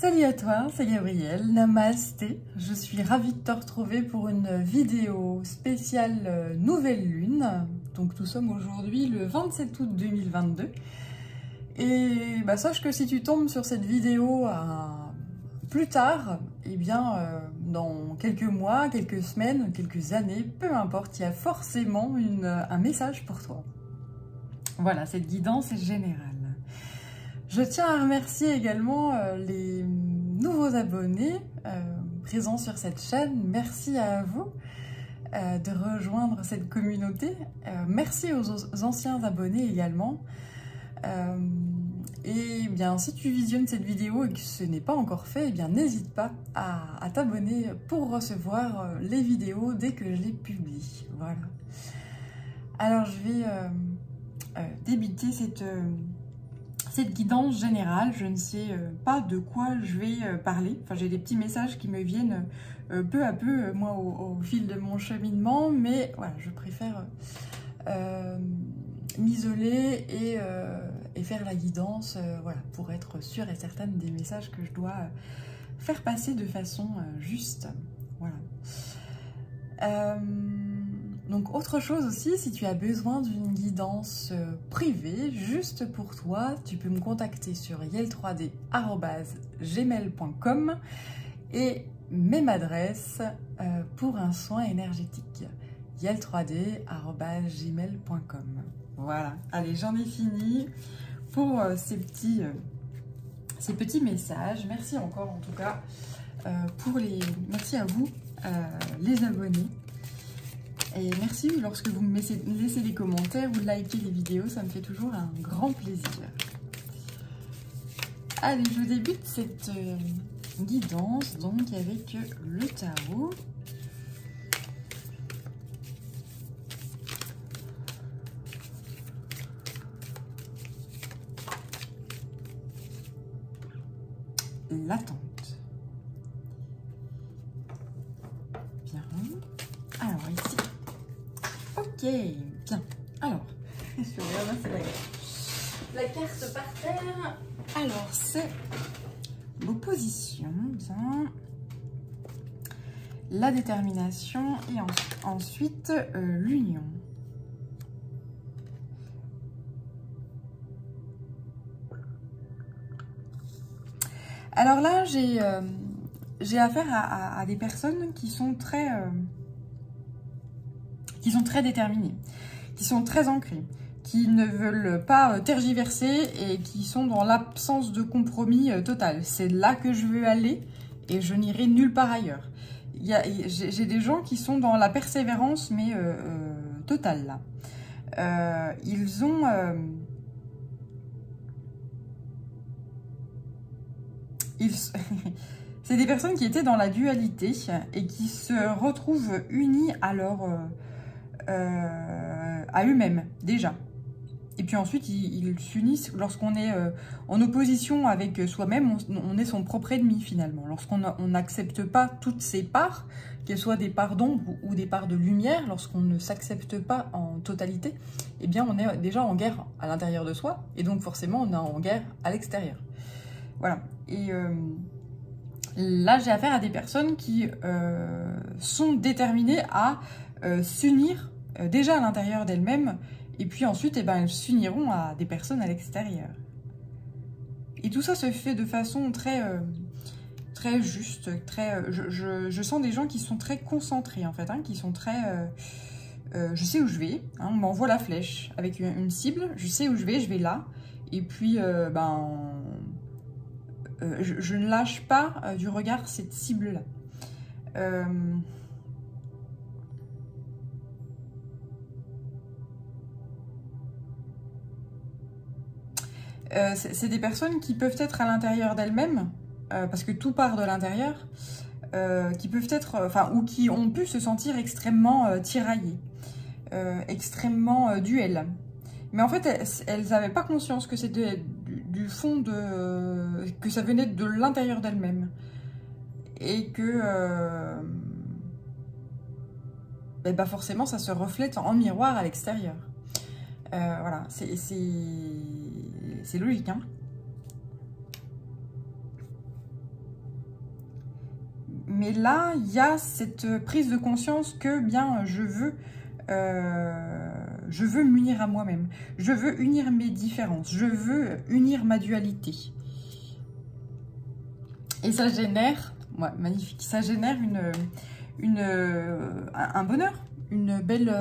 Salut à toi, c'est Gabrielle, Namasté. Je suis ravie de te retrouver pour une vidéo spéciale nouvelle lune. Donc nous sommes aujourd'hui le 27 août 2022. Et sache que si tu tombes sur cette vidéo plus tard, eh bien dans quelques mois, quelques semaines, quelques années, peu importe, il y a forcément un message pour toi. Voilà, cette guidance est générale. Je tiens à remercier également les nouveaux abonnés présents sur cette chaîne. Merci à vous de rejoindre cette communauté. Merci aux anciens abonnés également. Et bien, si tu visionnes cette vidéo et que ce n'est pas encore fait, eh bien n'hésite pas à t'abonner pour recevoir les vidéos dès que je les publie. Voilà. Alors je vais débuter cette guidance générale. Je ne sais pas de quoi je vais parler. Enfin, j'ai des petits messages qui me viennent peu à peu, moi, au fil de mon cheminement. Mais voilà, je préfère m'isoler et faire la guidance, voilà, pour être sûre et certaine des messages que je dois faire passer de façon juste. Voilà. Donc autre chose aussi, si tu as besoin d'une guidance privée, juste pour toi, tu peux me contacter sur yel3d@gmail.com et même adresse pour un soin énergétique, yel3d@gmail.com. Voilà, allez, j'en ai fini pour ces petits messages. Merci encore en tout cas merci à vous les abonnés. Et merci lorsque vous me laissez des commentaires ou likez les vidéos, ça me fait toujours un grand plaisir. Allez, je débute cette guidance donc avec le tarot. L'attente. Bien. Alors ici. Ok, bien. Alors, je vais ramasser la carte par terre. Alors, c'est l'opposition, bien. La détermination et ensuite l'union. Alors là, j'ai affaire à des personnes qui sont très déterminées, qui sont très ancrées, qui ne veulent pas tergiverser et qui sont dans l'absence de compromis total. C'est là que je veux aller et je n'irai nulle part ailleurs. J'ai des gens qui sont dans la persévérance, mais totale là. Ils ont... c'est des personnes qui étaient dans la dualité et qui se retrouvent unies à eux-mêmes déjà. Et puis ensuite, ils s'unissent lorsqu'on est en opposition avec soi-même, on est son propre ennemi finalement. Lorsqu'on n'accepte pas toutes ses parts, qu'elles soient des parts d'ombre ou des parts de lumière, lorsqu'on ne s'accepte pas en totalité, eh bien on est déjà en guerre à l'intérieur de soi et donc forcément on est en guerre à l'extérieur. Voilà. Et là, j'ai affaire à des personnes qui sont déterminées à s'unir déjà à l'intérieur d'elles-mêmes et puis ensuite, elles s'uniront à des personnes à l'extérieur. Et tout ça se fait de façon très juste, je sens des gens qui sont très concentrés en fait, hein, qui sont très... je sais où je vais, hein, on m'envoie la flèche avec une cible, je sais où je vais là, et puis je ne lâche pas du regard cette cible-là. C'est des personnes qui peuvent être à l'intérieur d'elles-mêmes, parce que tout part de l'intérieur, qui peuvent être, ou qui ont pu se sentir extrêmement tiraillées, extrêmement duel. Mais en fait, elles n'avaient pas conscience que c'était du fond que ça venait de l'intérieur d'elles-mêmes. Et que forcément, ça se reflète en miroir à l'extérieur. Voilà, c'est logique, hein. mais là, il y a cette prise de conscience que, bien, je veux m'unir à moi-même. Je veux unir mes différences. Je veux unir ma dualité. Et ça génère, ouais, magnifique, ça génère un bonheur, une belle...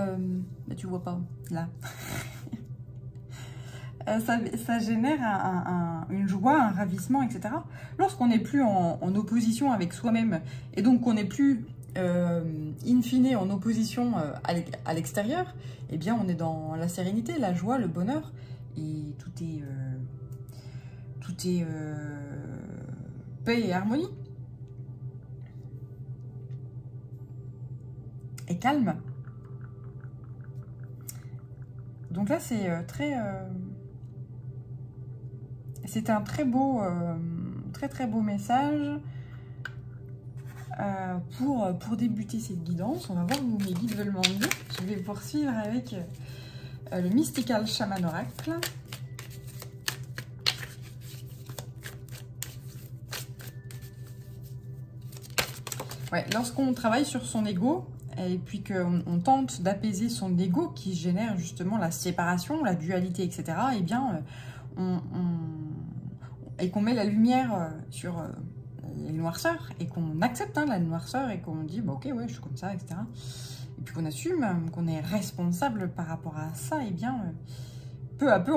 tu vois pas, là. Ça génère une joie, un ravissement, etc. Lorsqu'on n'est plus en opposition avec soi-même, et donc qu'on n'est plus, in fine, en opposition à l'extérieur, eh bien, on est dans la sérénité, la joie, le bonheur, et tout est paix et harmonie. Et calme. Donc là, c'est c'était un très beau, très beau message pour débuter cette guidance. On va voir où mes guides veulent m'emmener. Je vais poursuivre avec le Mystical Shaman Oracle. Ouais, lorsqu'on travaille sur son ego, et puis qu'on tente d'apaiser son ego qui génère justement la séparation, la dualité, etc., eh bien, et qu'on met la lumière sur les noirceurs, et qu'on accepte la noirceur, et qu'on dit, bah, ok, ouais, je suis comme ça, etc., et puis qu'on assume, qu'on est responsable par rapport à ça, eh bien, peu à peu,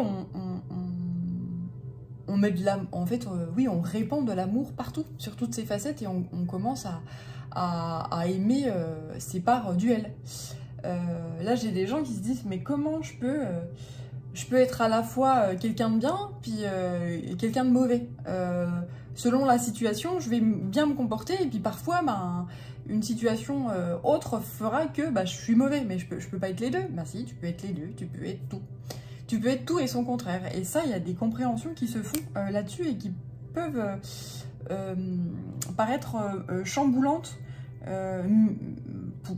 on met de l'âme, en fait, oui, on répand de l'amour partout, sur toutes ses facettes, et on commence à aimer ses parts duelles. Là, j'ai des gens qui se disent, mais comment je peux être à la fois quelqu'un de bien, puis quelqu'un de mauvais. Selon la situation, je vais bien me comporter, et puis parfois, ben, une situation autre fera que je suis mauvais, mais je peux pas être les deux. Ben si, tu peux être les deux, tu peux être tout. Tu peux être tout et son contraire. Et ça, il y a des compréhensions qui se font là-dessus et qui peuvent paraître chamboulantes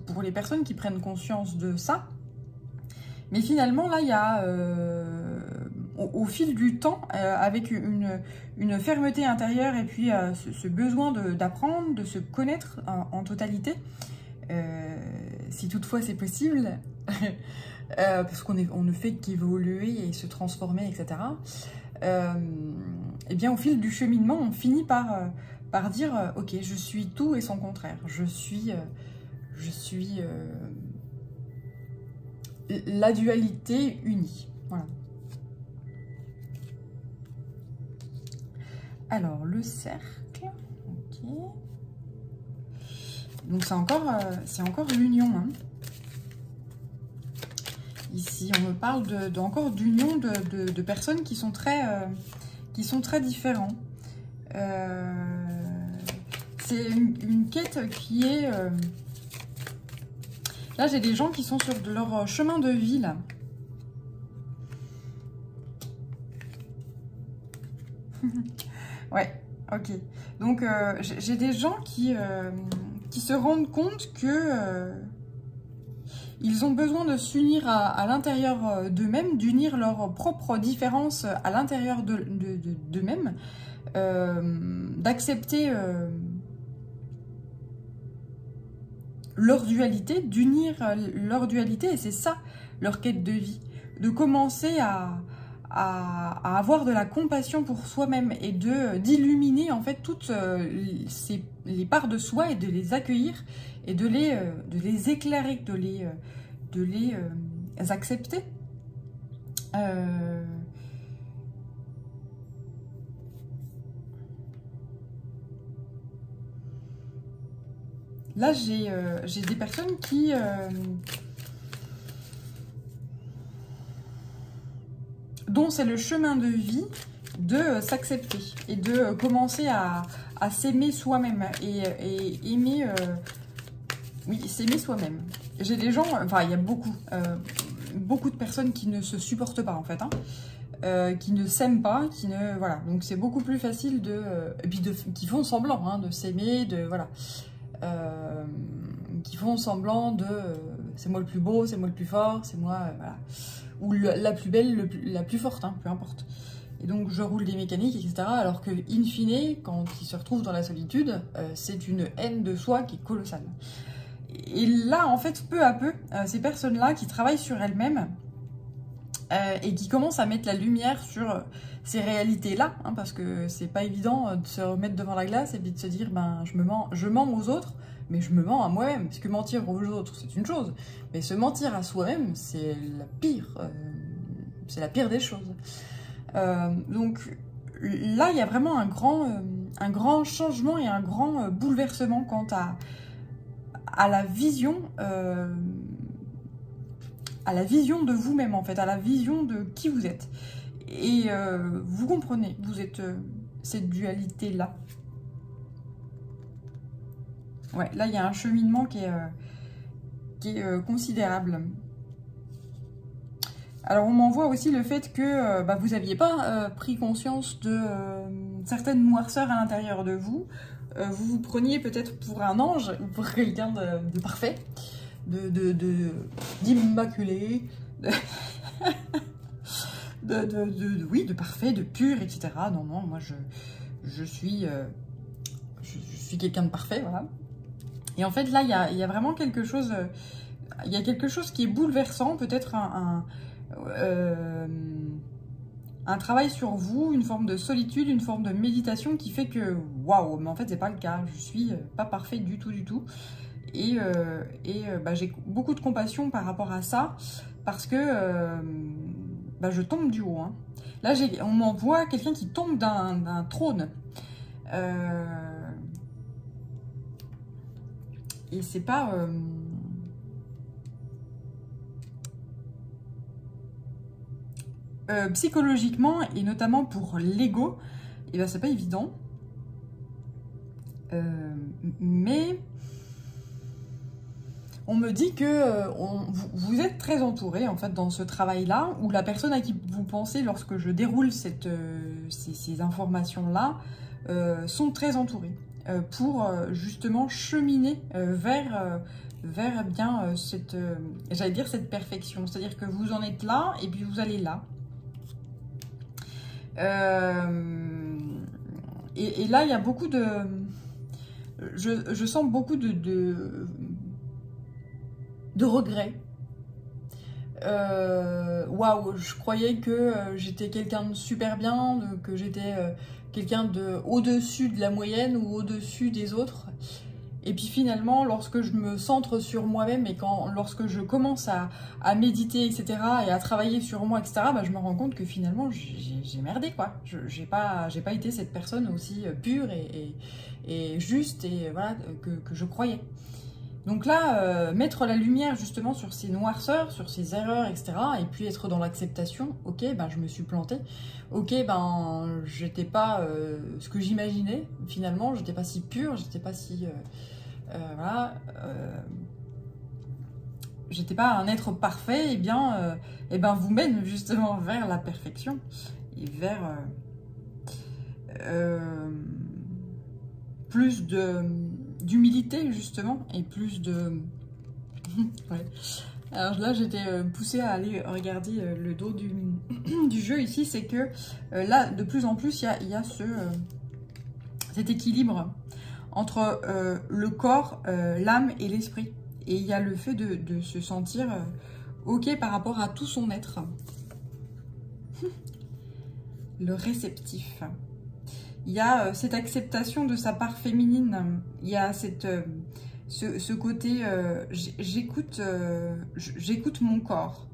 pour les personnes qui prennent conscience de ça. Mais finalement, là, il y a, au fil du temps, avec une fermeté intérieure et puis ce besoin d'apprendre, de se connaître en totalité, si toutefois c'est possible, parce qu'on ne fait qu'évoluer et se transformer, etc. Et bien, au fil du cheminement, on finit par dire « Ok, je suis tout et son contraire. Je suis la dualité unie. » Voilà. Alors, le cercle. Ok. Donc, c'est encore l'union. Hein. Ici, on me parle encore d'union de personnes qui sont très différents. C'est une quête qui est... Là, j'ai des gens qui sont sur leur chemin de vie, là. Ouais, ok. Donc, j'ai des gens qui se rendent compte que... ils ont besoin de s'unir à l'intérieur d'eux-mêmes, d'unir leurs propres différences à l'intérieur d'eux-mêmes, d'accepter leur dualité, d'unir leur dualité, et c'est ça leur quête de vie, de commencer à avoir de la compassion pour soi-même et d'illuminer en fait toutes les parts de soi et de les accueillir et de les éclairer, de les accepter. Là, j'ai des personnes qui... dont c'est le chemin de vie de s'accepter et de commencer à s'aimer soi-même et aimer... oui, s'aimer soi-même. J'ai des gens... Enfin, il y a beaucoup de personnes qui ne se supportent pas, en fait, hein, qui ne s'aiment pas, qui ne... Voilà. Donc, c'est beaucoup plus facile de... et puis, qui font semblant hein, de s'aimer, de... Voilà. Qui font semblant de c'est moi le plus beau, c'est moi le plus fort, c'est moi voilà. Ou la plus belle, la plus forte, hein, peu importe. Et donc je roule des mécaniques, etc. Alors que, in fine, quand il se retrouve dans la solitude, c'est une haine de soi qui est colossale. Et là, en fait, peu à peu, ces personnes-là qui travaillent sur elles-mêmes et qui commencent à mettre la lumière sur ces réalités-là, hein, parce que c'est pas évident de se remettre devant la glace et puis de se dire, ben, je mens aux autres, mais je me mens à moi-même. Parce que mentir aux autres, c'est une chose, mais se mentir à soi-même, c'est la pire des choses. Donc là, il y a vraiment un grand changement et un grand bouleversement quant à la vision de vous-même, en fait, à la vision de qui vous êtes. Et vous comprenez, vous êtes cette dualité-là. Ouais, là, il y a un cheminement qui est considérable. Alors, on m'envoie aussi le fait que vous n'aviez pas pris conscience de certaines noirceurs à l'intérieur de vous. Vous vous preniez peut-être pour un ange, ou pour quelqu'un de parfait, d'immaculé, oui, de parfait, de pur, etc. Non, moi je suis quelqu'un de parfait, voilà. Et en fait, là, il y a vraiment quelque chose, il y a quelque chose qui est bouleversant, peut-être un travail sur vous, une forme de solitude, une forme de méditation qui fait que, waouh, mais en fait, c'est pas le cas. Je suis pas parfaite du tout, du tout. Et j'ai beaucoup de compassion par rapport à ça, parce que je tombe du haut. Hein. Là, on m'envoie quelqu'un qui tombe d'un trône. Et c'est pas... psychologiquement, et notamment pour l'ego, et ben c'est pas évident. Mais on me dit que vous êtes très entouré en fait dans ce travail-là, où la personne à qui vous pensez lorsque je déroule ces informations-là sont très entourés pour justement cheminer vers bien j'allais dire cette perfection. C'est-à-dire que vous en êtes là et puis vous allez là. Et là, il y a beaucoup de... Je sens beaucoup de regrets. Waouh, je croyais que j'étais quelqu'un de super bien, que j'étais quelqu'un de au-dessus de la moyenne ou au-dessus des autres. Et puis finalement, lorsque je me centre sur moi-même et lorsque je commence à méditer, etc., et à travailler sur moi, etc., je me rends compte que finalement, j'ai merdé, quoi. J'ai pas été cette personne aussi pure et juste et voilà, que je croyais. Donc là, mettre la lumière justement sur ces noirceurs, sur ces erreurs, etc., et puis être dans l'acceptation, ok, je me suis plantée, ok, j'étais pas ce que j'imaginais, finalement, j'étais pas si pure, j'étais pas si... voilà, j'étais pas un être parfait, et bien vous mène justement vers la perfection, et vers plus d'humilité justement, et plus de... ouais. Alors là, j'étais poussée à aller regarder le dos du jeu ici, c'est que là, de plus en plus, il y a cet équilibre entre le corps, l'âme et l'esprit. Et il y a le fait de se sentir ok par rapport à tout son être. Le réceptif. Il y a cette acceptation de sa part féminine. Il y a ce côté j'écoute mon corps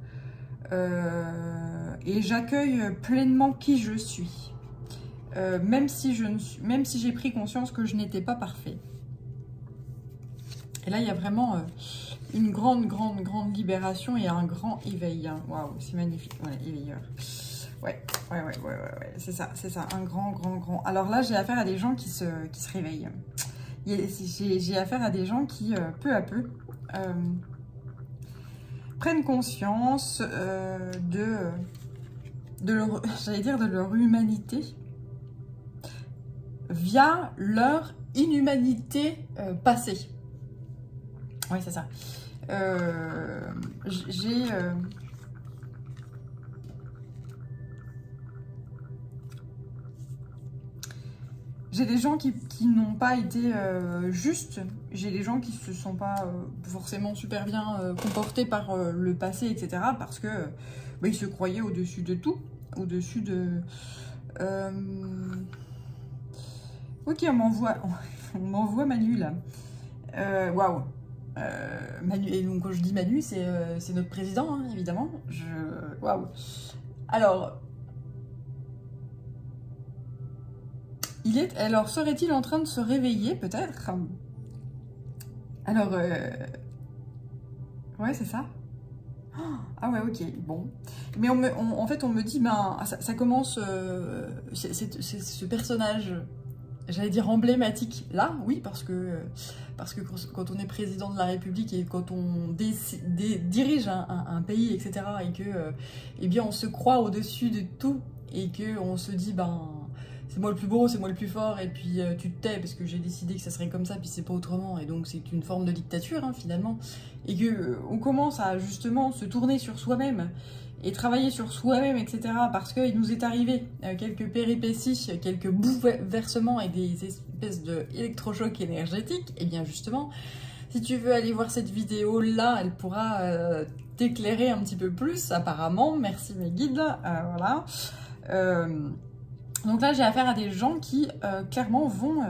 et j'accueille pleinement qui je suis. Même si j'ai pris conscience que je n'étais pas parfait. Et là, il y a vraiment une grande libération et un grand éveil. Hein. Waouh, c'est magnifique. Ouais, éveilleur. Ouais, c'est ça, un grand. Alors là, j'ai affaire à des gens qui se réveillent. J'ai affaire à des gens qui, peu à peu, prennent conscience de leur humanité via leur inhumanité passée. Oui, c'est ça. J'ai des gens qui n'ont pas été justes, j'ai des gens qui se sont pas forcément super bien comportés par le passé, etc. Parce que bah, ils se croyaient au-dessus de tout, au-dessus de... Ok, on m'envoie Manu là. Waouh. Manu, et donc quand je dis Manu, c'est notre président, hein, évidemment. Waouh. Alors... Alors, serait-il en train de se réveiller, peut-être? Alors, ouais, c'est ça. Ah ouais, ok, bon. Mais en fait, on me dit, ben, ça commence... c'est ce personnage, j'allais dire emblématique, là, oui, parce que quand on est président de la République et quand on dirige un pays, etc., et que, eh bien, on se croit au-dessus de tout, et qu'on se dit, ben... c'est moi le plus beau, c'est moi le plus fort, et puis tu te tais parce que j'ai décidé que ça serait comme ça, puis c'est pas autrement, et donc c'est une forme de dictature, hein, finalement. Et que on commence à justement se tourner sur soi-même, et travailler sur soi-même, etc., parce qu'il nous est arrivé quelques péripéties, quelques bouleversements et des espèces d'électrochocs énergétiques, et bien justement, si tu veux aller voir cette vidéo-là, elle pourra t'éclairer un petit peu plus, apparemment. Merci mes guides, voilà. Donc là, j'ai affaire à des gens qui, clairement, vont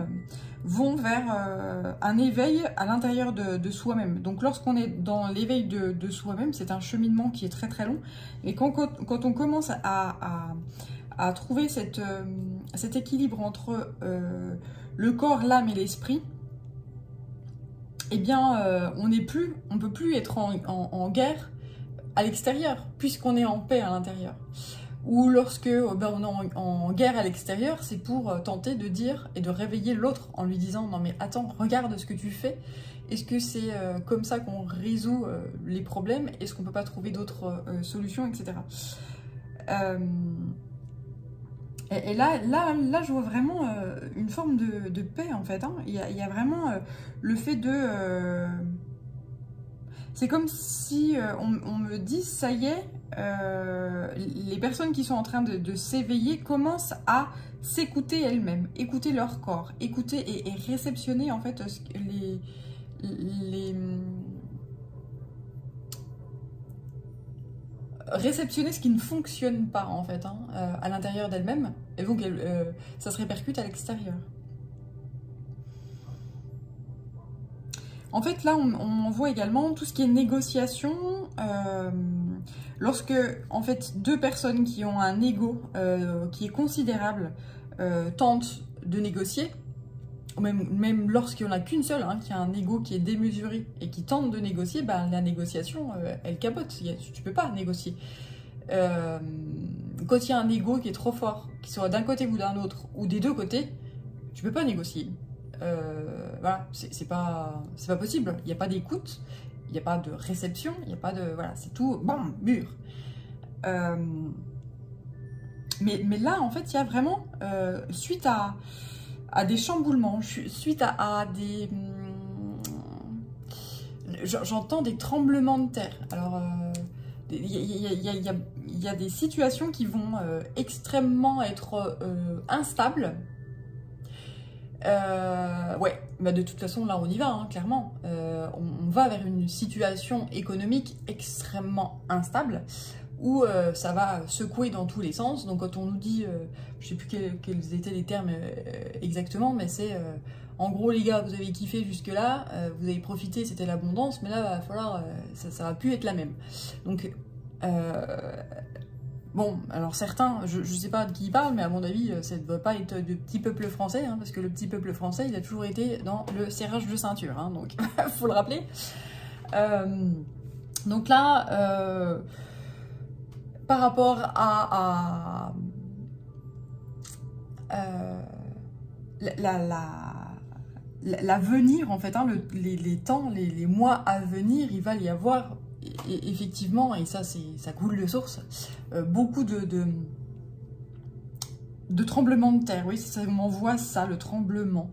vers un éveil à l'intérieur de soi-même. Donc lorsqu'on est dans l'éveil de soi-même, c'est un cheminement qui est très très long. Et quand on commence à trouver cet équilibre entre le corps, l'âme et l'esprit, eh bien, on ne peut plus être en guerre à l'extérieur, puisqu'on est en paix à l'intérieur. Ou lorsque ben, on est en guerre à l'extérieur, c'est pour tenter de dire et de réveiller l'autre en lui disant « Non mais attends, regarde ce que tu fais. Est-ce que c'est comme ça qu'on résout les problèmes? Est-ce qu'on peut pas trouver d'autres solutions, etc. » Et là, je vois vraiment une forme de paix, en fait. Hein. Il y a vraiment le fait de... c'est comme si on me dit « Ça y est, les personnes qui sont en train de s'éveiller commencent à s'écouter elles-mêmes, écouter leur corps, écouter et réceptionner en fait réceptionner ce qui ne fonctionne pas en fait hein, à l'intérieur d'elles-mêmes, et donc ça se répercute à l'extérieur. En fait, là, on voit également tout ce qui est négociation. Lorsque, en fait, deux personnes qui ont un ego qui est considérable tentent de négocier, ou même lorsqu'il n'y en a qu'une seule, hein, qui a un ego qui est démesuré et qui tente de négocier, ben, la négociation, elle capote. Tu ne peux pas négocier. Quand il y a un ego qui est trop fort, qu'il soit d'un côté ou d'un autre, ou des deux côtés, tu ne peux pas négocier. Voilà, c'est pas possible. Il n'y a pas d'écoute, il n'y a pas de réception, il n'y a pas de... Voilà, c'est tout, bam, mur. Mais là, en fait, il y a vraiment, suite à des chamboulements, suite à des... J'entends des tremblements de terre. Alors, il y a des situations qui vont extrêmement être instables. Ouais, bah de toute façon là on y va, hein, clairement. On va vers une situation économique extrêmement instable où ça va secouer dans tous les sens. Donc quand on nous dit, je sais plus quels étaient les termes exactement, mais c'est en gros les gars, vous avez kiffé jusque là, vous avez profité, c'était l'abondance, mais là va falloir, ça va plus être la même. Donc bon, alors certains, je ne sais pas de qui ils parlent, mais à mon avis, ça ne doit pas être du petit peuple français, hein, parce que le petit peuple français, il a toujours été dans le serrage de ceinture, hein, donc il faut le rappeler. Donc là, par rapport à l'avenir, en fait, hein, les temps, les mois à venir, il va y avoir... Et effectivement, et ça coule de source, beaucoup de tremblement de terre. Oui, ça m'envoie ça, le tremblement.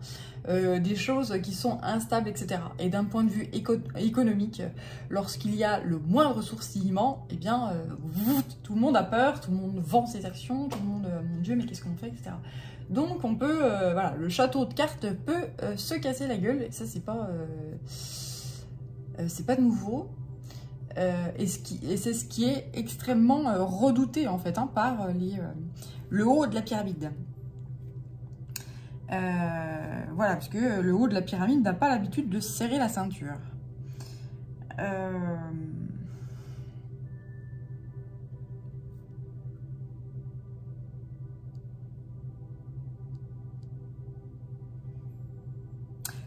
Des choses qui sont instables, etc. Et d'un point de vue économique, lorsqu'il y a le moindre sourcillement, eh bien, tout le monde a peur, tout le monde vend ses actions, tout le monde, mon Dieu, mais qu'est-ce qu'on fait, etc. Donc, on peut, voilà, le château de cartes peut se casser la gueule, et ça, c'est pas nouveau. Et c'est ce qui est extrêmement redouté, en fait, hein, par le haut de la pyramide. Voilà, parce que le haut de la pyramide n'a pas l'habitude de serrer la ceinture.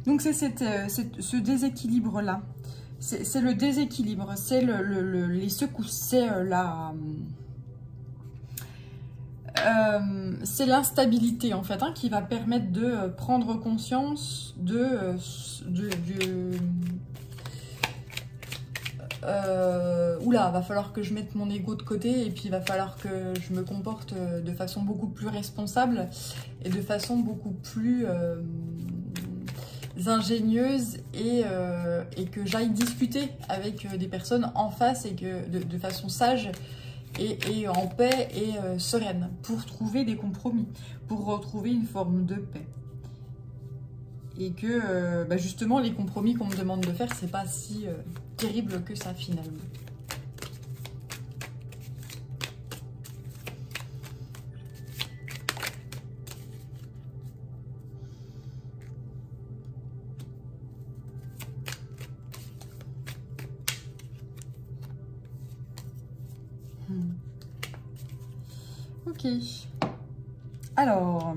Donc c'est ce déséquilibre-là. C'est le déséquilibre, c'est les secousses, c'est c'est l'instabilité en fait, hein, qui va permettre de prendre conscience oula, va falloir que je mette mon ego de côté et puis il va falloir que je me comporte de façon beaucoup plus responsable et de façon beaucoup plus ingénieuse et que j'aille discuter avec des personnes en face et que de façon sage et en paix et sereine pour trouver des compromis, pour retrouver une forme de paix. Et que justement les compromis qu'on me demande de faire, c'est pas si terrible que ça finalement. Ok. Alors...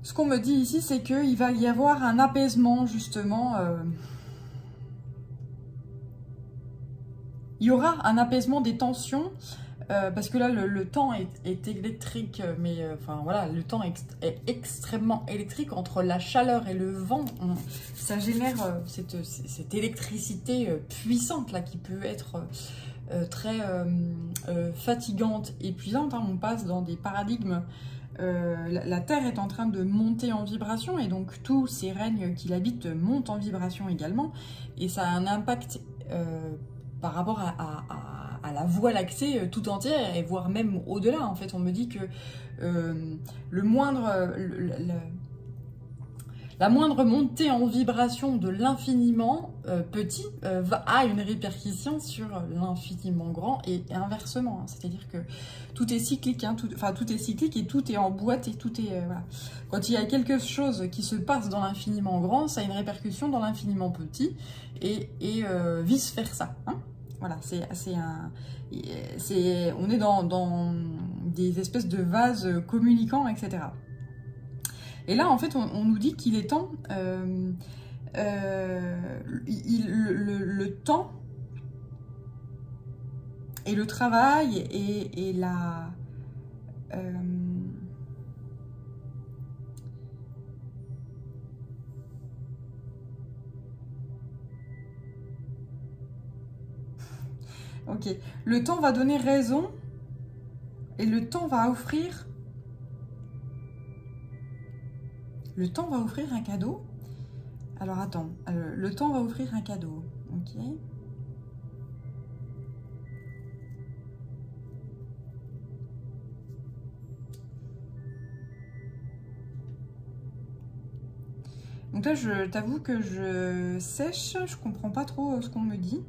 ce qu'on me dit ici, c'est qu'il va y avoir un apaisement, justement. Il y aura un apaisement des tensions, parce que là, le temps est électrique, mais enfin voilà, le temps est extrêmement électrique entre la chaleur et le vent. Ça génère cette électricité puissante, là, qui peut être très fatigante, épuisante. Hein. On passe dans des paradigmes. La Terre est en train de monter en vibration et donc tous ces règnes qui l'habitent montent en vibration également et ça a un impact par rapport à la Voie lactée tout entière et voire même au-delà. En fait, on me dit que la moindre montée en vibration de l'infiniment petit a une répercussion sur l'infiniment grand et inversement. Hein. C'est-à-dire que tout est cyclique, hein, tout est cyclique et tout est en boîte et tout est... voilà. Quand il y a quelque chose qui se passe dans l'infiniment grand, ça a une répercussion dans l'infiniment petit et vice-versa. Hein. Voilà, on est dans des espèces de vases communicants, etc. Et là, en fait, on nous dit qu'il est temps, le temps et le travail et la... ok, le temps va donner raison et le temps va offrir... Le temps va offrir un cadeau. Alors attends, le temps va offrir un cadeau. Ok. Donc là, je t'avoue que je sèche, je comprends pas trop ce qu'on me dit.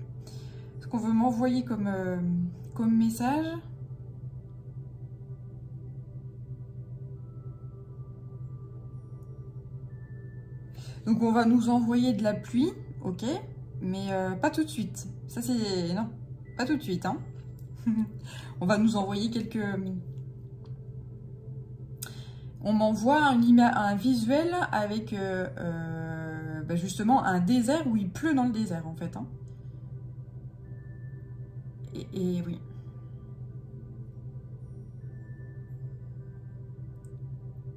Ce qu'on veut m'envoyer comme message. Donc on va nous envoyer de la pluie, ok, mais pas tout de suite. Ça c'est... non, pas tout de suite. Hein. On va nous envoyer quelques... On m'envoie un visuel avec justement un désert où il pleut dans le désert en fait. Hein. Et oui.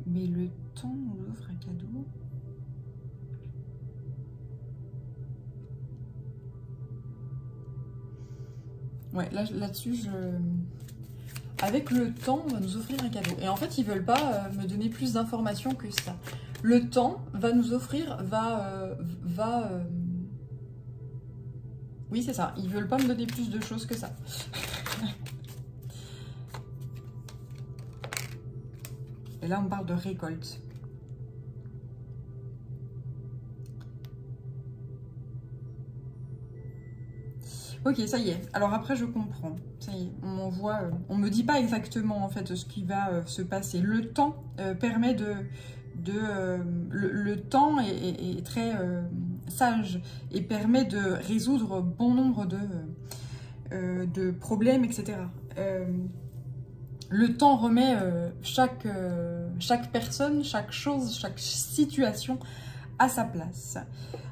Mais le temps nous offre un cadeau. Ouais, là-dessus, avec le temps, on va nous offrir un cadeau. Et en fait, ils veulent pas me donner plus d'informations que ça. Le temps va nous offrir, oui, c'est ça. Ils veulent pas me donner plus de choses que ça. Et là, on parle de récolte. Ok, ça y est. Alors après, je comprends. Ça y est, on m'envoie... on me dit pas exactement, en fait, ce qui va se passer. Le temps permet le temps est très sage et permet de résoudre bon nombre de problèmes, etc. Le temps remet chaque personne, chaque chose, chaque situation à sa place.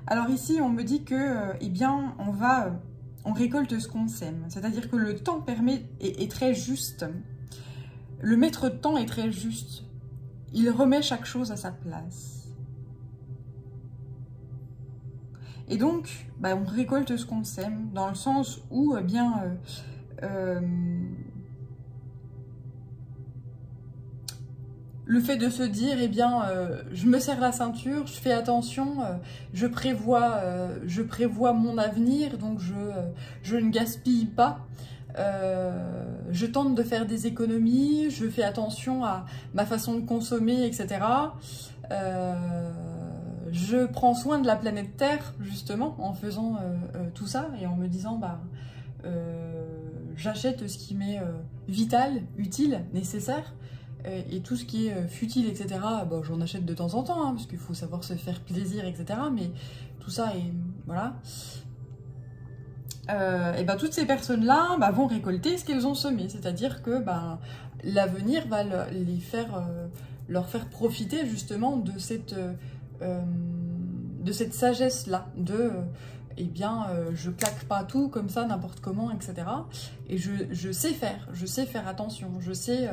Alors ici, on me dit que, eh bien, on récolte ce qu'on sème. C'est-à-dire que le temps est très juste. Le maître temps est très juste. Il remet chaque chose à sa place. Et donc, bah, on récolte ce qu'on sème, dans le sens où, eh bien, le fait de se dire, eh bien, je me serre la ceinture, je fais attention, je prévois mon avenir, donc je ne gaspille pas. Je tente de faire des économies, je fais attention à ma façon de consommer, etc. Je prends soin de la planète Terre, justement, en faisant tout ça et en me disant, bah, j'achète ce qui m'est vital, utile, nécessaire. Et tout ce qui est futile, etc., bon, j'en achète de temps en temps, hein, parce qu'il faut savoir se faire plaisir, etc. Mais tout ça est... Voilà. Et ben, toutes ces personnes-là vont récolter ce qu'elles ont semé. C'est-à-dire que l'avenir va leur faire profiter justement de cette sagesse-là. Eh bien, je claque pas tout comme ça, n'importe comment, etc. Et je sais faire attention, je sais...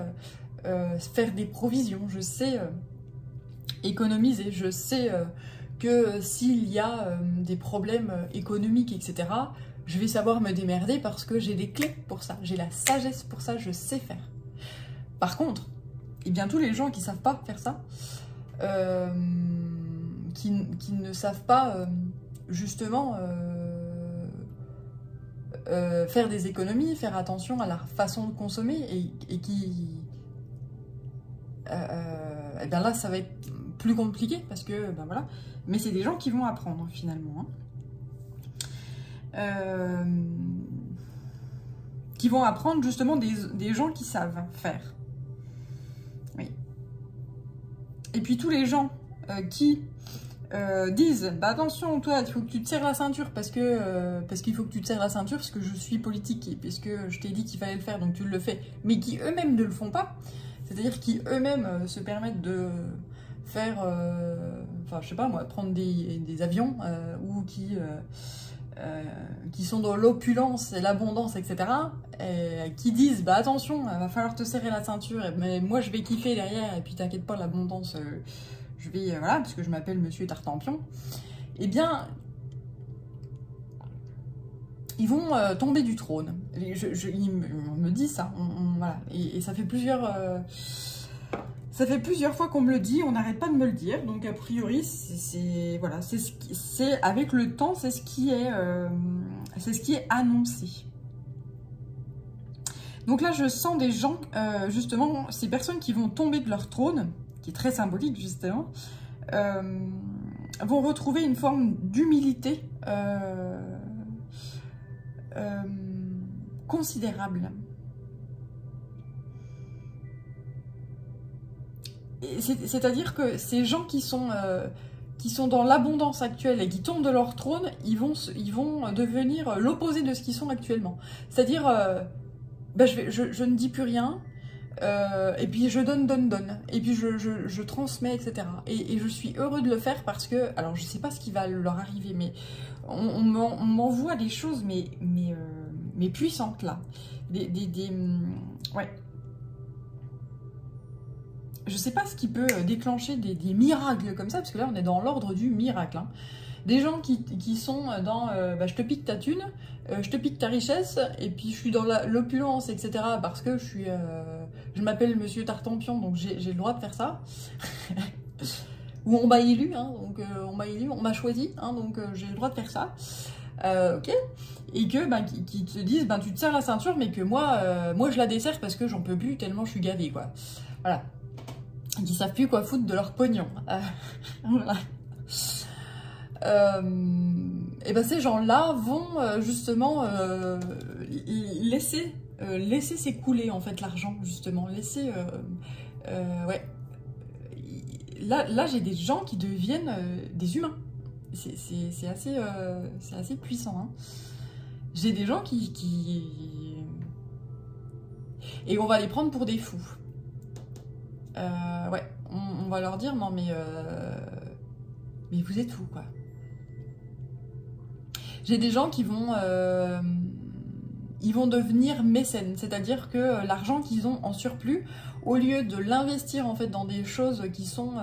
faire des provisions, je sais économiser, je sais que s'il y a des problèmes économiques, etc., je vais savoir me démerder parce que j'ai des clés pour ça, j'ai la sagesse pour ça, je sais faire. Par contre, eh bien, tous les gens qui ne savent pas faire ça, qui ne savent pas justement faire des économies, faire attention à la façon de consommer et qui... et bien là ça va être plus compliqué parce que voilà, mais c'est des gens qui vont apprendre finalement, hein. Qui vont apprendre justement des gens qui savent faire, oui. Et puis tous les gens qui disent attention, toi il faut que tu te serres la ceinture parce qu'il faut que tu te serres la ceinture parce que je suis politique et parce que je t'ai dit qu'il fallait le faire donc tu le fais, mais qui eux-mêmes ne le font pas. C'est-à-dire qui eux-mêmes se permettent de faire, enfin je sais pas moi, prendre des avions ou qui sont dans l'opulence et l'abondance, etc. Et qui disent attention, va falloir te serrer la ceinture, mais moi je vais kiffer derrière et puis t'inquiète pas, l'abondance, je vais, voilà, parce que je m'appelle Monsieur Tartampion. Eh bien, ils vont tomber du trône. Ils me disent ça. Voilà. Et ça fait plusieurs fois qu'on me le dit. On n'arrête pas de me le dire. Donc a priori, voilà, c'est avec le temps, c'est ce qui est annoncé. Donc là, je sens des gens, justement, ces personnes qui vont tomber de leur trône, qui est très symbolique justement, vont retrouver une forme d'humilité. Considérable. C'est-à-dire que ces gens qui sont dans l'abondance actuelle et qui tombent de leur trône, ils vont devenir l'opposé de ce qu'ils sont actuellement. C'est-à-dire, je ne dis plus rien, et puis je donne, et puis je transmets, etc. Et je suis heureux de le faire parce que, alors je sais pas ce qui va leur arriver, mais on m'envoie des choses, mais puissantes là. Ouais. Je sais pas ce qui peut déclencher des miracles comme ça, parce que là on est dans l'ordre du miracle, hein. des gens qui sont dans bah, je te pique ta thune, je te pique ta richesse, et puis je suis dans l'opulence, etc. parce que je m'appelle Monsieur Tartampion, donc j'ai le droit de faire ça. Ou on m'a élu, hein, donc on m'a élu, on m'a choisi, hein, donc j'ai le droit de faire ça. Ok. Et que ben, qui te disent ben, tu te serres la ceinture, mais que moi je la desserre parce que j'en peux plus tellement je suis gavée, quoi. Voilà. Et qui savent plus quoi foutre de leur pognon. Voilà. Et ben ces gens-là vont justement laisser s'écouler en fait l'argent, justement. Ouais. Là j'ai des gens qui deviennent des humains. C'est assez puissant, hein. J'ai des gens et on va les prendre pour des fous. Ouais, on va leur dire non mais vous êtes fous, quoi. J'ai des gens qui vont ils vont devenir mécènes, c'est-à-dire que l'argent qu'ils ont en surplus, au lieu de l'investir en fait dans des choses qui sont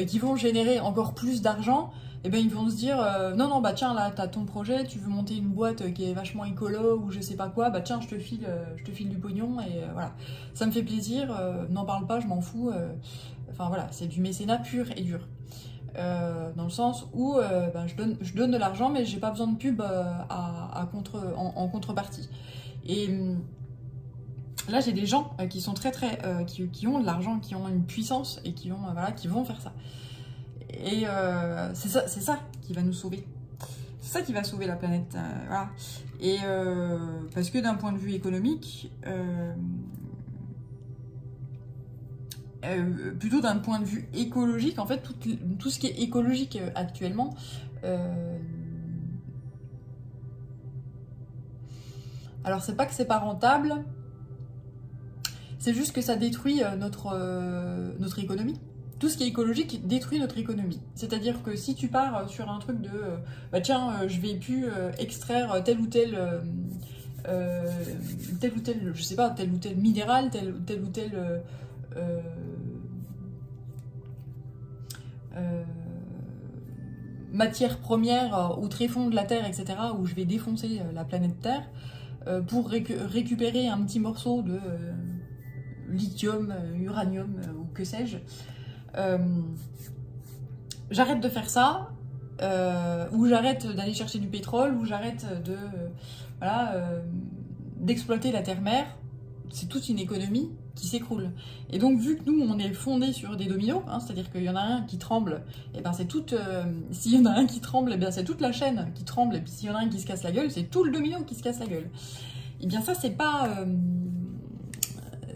qui vont générer encore plus d'argent, et ben ils vont se dire non non bah tiens là t'as ton projet, tu veux monter une boîte qui est vachement écolo ou je sais pas quoi, bah tiens je te file du pognon et voilà, ça me fait plaisir, n'en parle pas, je m'en fous, enfin voilà, c'est du mécénat pur et dur. Dans le sens où ben, je donne de l'argent mais j'ai pas besoin de pub en contrepartie. Et là j'ai des gens qui sont qui ont de l'argent, qui ont une puissance et qui vont faire ça. Et c'est ça qui va nous sauver. C'est ça qui va sauver la planète. Voilà. Et parce que d'un point de vue économique, plutôt d'un point de vue écologique, en fait, tout ce qui est écologique actuellement, alors c'est pas que c'est pas rentable, c'est juste que ça détruit notre économie. Tout ce qui est écologique détruit notre économie. C'est-à-dire que si tu pars sur un truc de bah tiens, je vais plus extraire tel ou tel, je sais pas, tel ou tel minéral, tel ou tel matière première au tréfonds de la Terre, etc., où je vais défoncer la planète Terre pour récupérer un petit morceau de lithium, uranium ou que sais-je. J'arrête de faire ça, ou j'arrête d'aller chercher du pétrole, ou j'arrête d'exploiter la terre-mère. C'est toute une économie qui s'écroule. Et donc vu que nous on est fondé sur des dominos, hein, c'est-à-dire qu'il y en a un qui tremble, et ben c'est toute. S'il y en a un qui tremble, et bien c'est toute la chaîne qui tremble, et puis s'il y en a un qui se casse la gueule, c'est tout le domino qui se casse la gueule. Et bien ça c'est pas.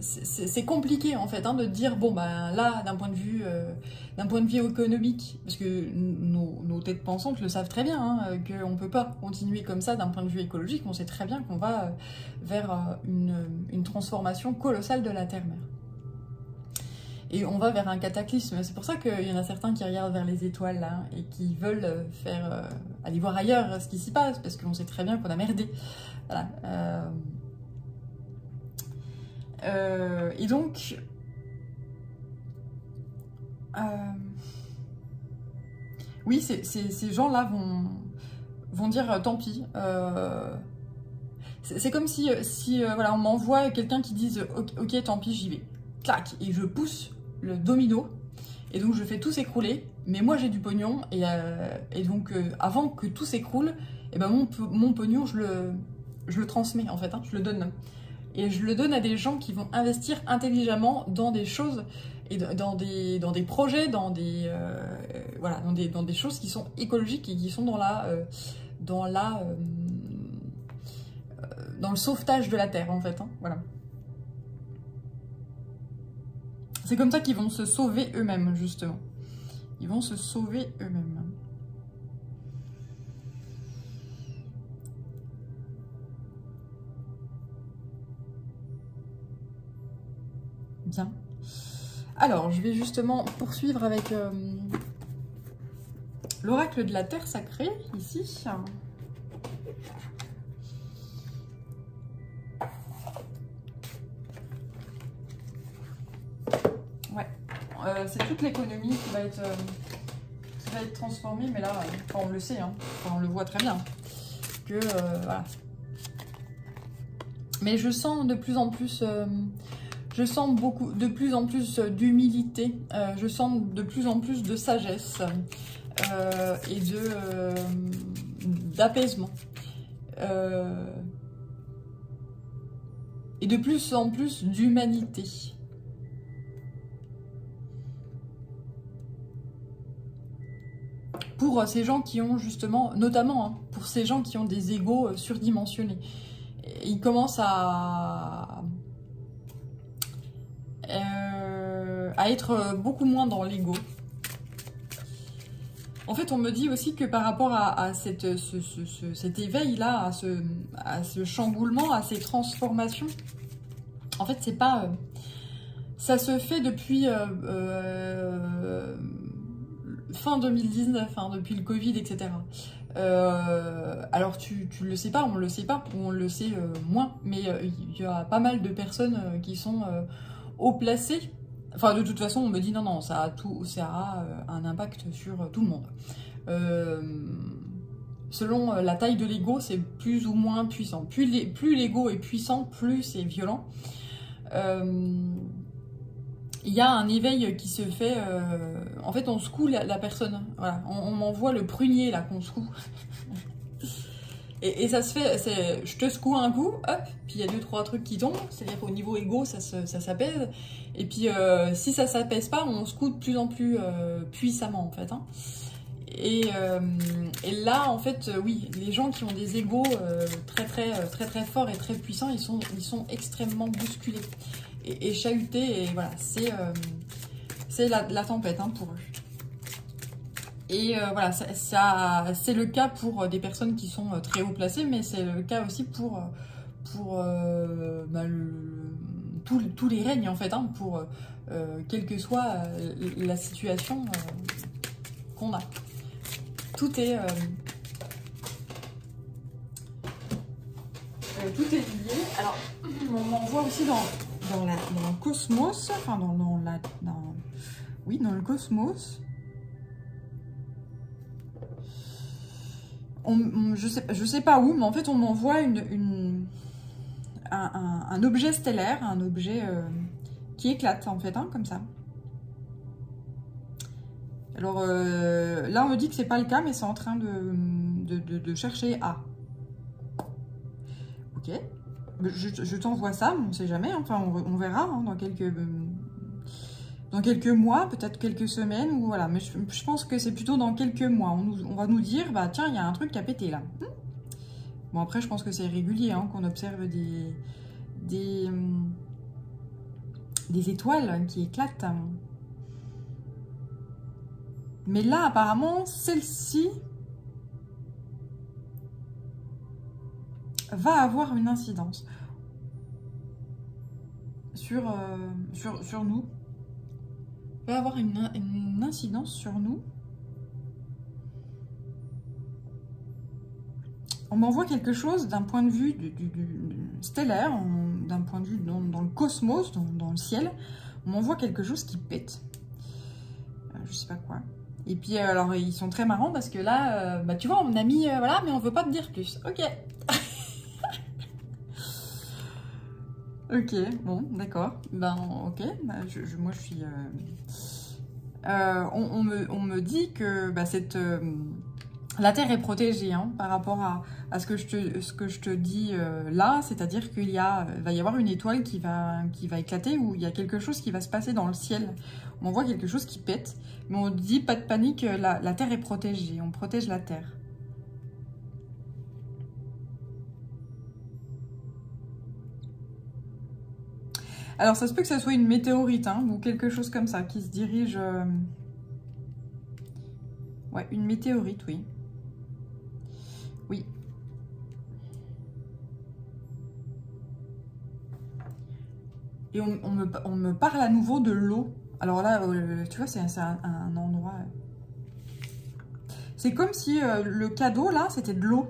C'est compliqué en fait, hein, de dire bon ben là d'un point de vue économique, parce que nos têtes pensantes le savent très bien, hein, qu'on peut pas continuer comme ça d'un point de vue écologique. On sait très bien qu'on va vers une transformation colossale de la Terre-Mère. Et on va vers un cataclysme. C'est pour ça qu'il y en a certains qui regardent vers les étoiles là, et qui veulent aller voir ailleurs ce qui s'y passe, parce qu'on sait très bien qu'on a merdé. Voilà. Et donc, oui, ces gens-là vont dire tant pis. C'est comme si voilà, on m'envoie quelqu'un qui dise ok, tant pis, j'y vais. Clac, et je pousse le domino, et donc je fais tout s'écrouler. Mais moi j'ai du pognon, et donc avant que tout s'écroule, et ben mon pognon je le transmets en fait, hein, je le donne. Et je le donne à des gens qui vont investir intelligemment dans des choses, et dans des projets, dans des choses qui sont écologiques et qui sont dans le sauvetage de la Terre, en fait. Hein, voilà. C'est comme ça qu'ils vont se sauver eux-mêmes, justement. Ils vont se sauver eux-mêmes. Bien. Alors, je vais justement poursuivre avec l'oracle de la Terre sacrée, ici. Ouais. C'est toute l'économie qui va être va être transformé, mais là, on le sait, hein, on le voit très bien, que voilà. Mais je sens de plus en plus, je sens de plus en plus d'humilité, je sens de plus en plus de sagesse et d'apaisement. Et de plus en plus d'humanité. Pour ces gens qui ont justement, notamment hein, pour ces gens qui ont des égos surdimensionnés. Ils commencent à être beaucoup moins dans l'ego. En fait, on me dit aussi que par rapport à cet éveil-là, à ce chamboulement, à ces transformations, en fait, c'est pas... ça se fait depuis fin 2019, hein, depuis le Covid, etc. Alors, tu le sais pas, on le sait pas, ou on le sait moins, mais il y a pas mal de personnes qui sont haut placées. Enfin, de toute façon, on me dit non, ça a un impact sur tout le monde. Selon la taille de l'ego, c'est plus ou moins puissant. Plus l'ego est puissant, plus c'est violent. Il y a un éveil qui se fait... en fait, on secoue la personne. Voilà. On m'envoie le prunier, là, qu'on secoue. Et ça se fait... Je te secoue un coup, hop, puis il y a 2-3 trucs qui tombent. C'est-à-dire qu'au niveau égo, ça s'apaise. Et puis, si ça s'apaise pas, on secoue de plus en plus puissamment, en fait. Hein. Et là, en fait, oui, les gens qui ont des égos très forts et très puissants, ils sont extrêmement bousculés et chahutés. Et voilà, c'est la tempête hein, pour eux. Et voilà, c'est le cas pour des personnes qui sont très haut placées, mais c'est le cas aussi pour tous les règnes, en fait, hein, pour quelle que soit la situation qu'on a. Tout est lié. Alors, on voit aussi dans le cosmos, enfin dans le cosmos. Je sais pas où, mais en fait, on m'envoie un objet stellaire, un objet qui éclate, en fait, hein, comme ça. Alors là, on me dit que c'est pas le cas, mais c'est en train de chercher A. Ok. Je t'envoie ça, on sait jamais, enfin, on verra hein, dans quelques mois, peut-être quelques semaines, ou voilà. Mais je pense que c'est plutôt dans quelques mois. On va nous dire, bah tiens, il y a un truc qui a pété là. Bon, après, je pense que c'est régulier hein, qu'on observe des étoiles qui éclatent. Mais là, apparemment, celle-ci va avoir une incidence sur nous. Va avoir une incidence sur nous. On m'envoie quelque chose d'un point de vue du stellaire, d'un point de vue dans le cosmos, dans le ciel. On m'envoie quelque chose qui pète. Je sais pas quoi. Et puis, alors, ils sont très marrants parce que là, bah, tu vois, on a mis, voilà, mais on veut pas te dire plus. Ok. Ok, bon, d'accord. Ben, ok. Bah, moi, je suis... on me dit que bah, la Terre est protégée hein, par rapport à ce que je te dis là. C'est-à-dire qu'il va y avoir une étoile qui va éclater ou il y a quelque chose qui va se passer dans le ciel. On voit quelque chose qui pète. Mais on dit, pas de panique, la Terre est protégée. On protège la Terre. Alors, ça se peut que ça soit une météorite, hein, ou quelque chose comme ça, qui se dirige... Ouais, une météorite, oui. Oui. Et on me parle à nouveau de l'eau. Alors là, tu vois, c'est un endroit... C'est comme si le cadeau, là, c'était de l'eau.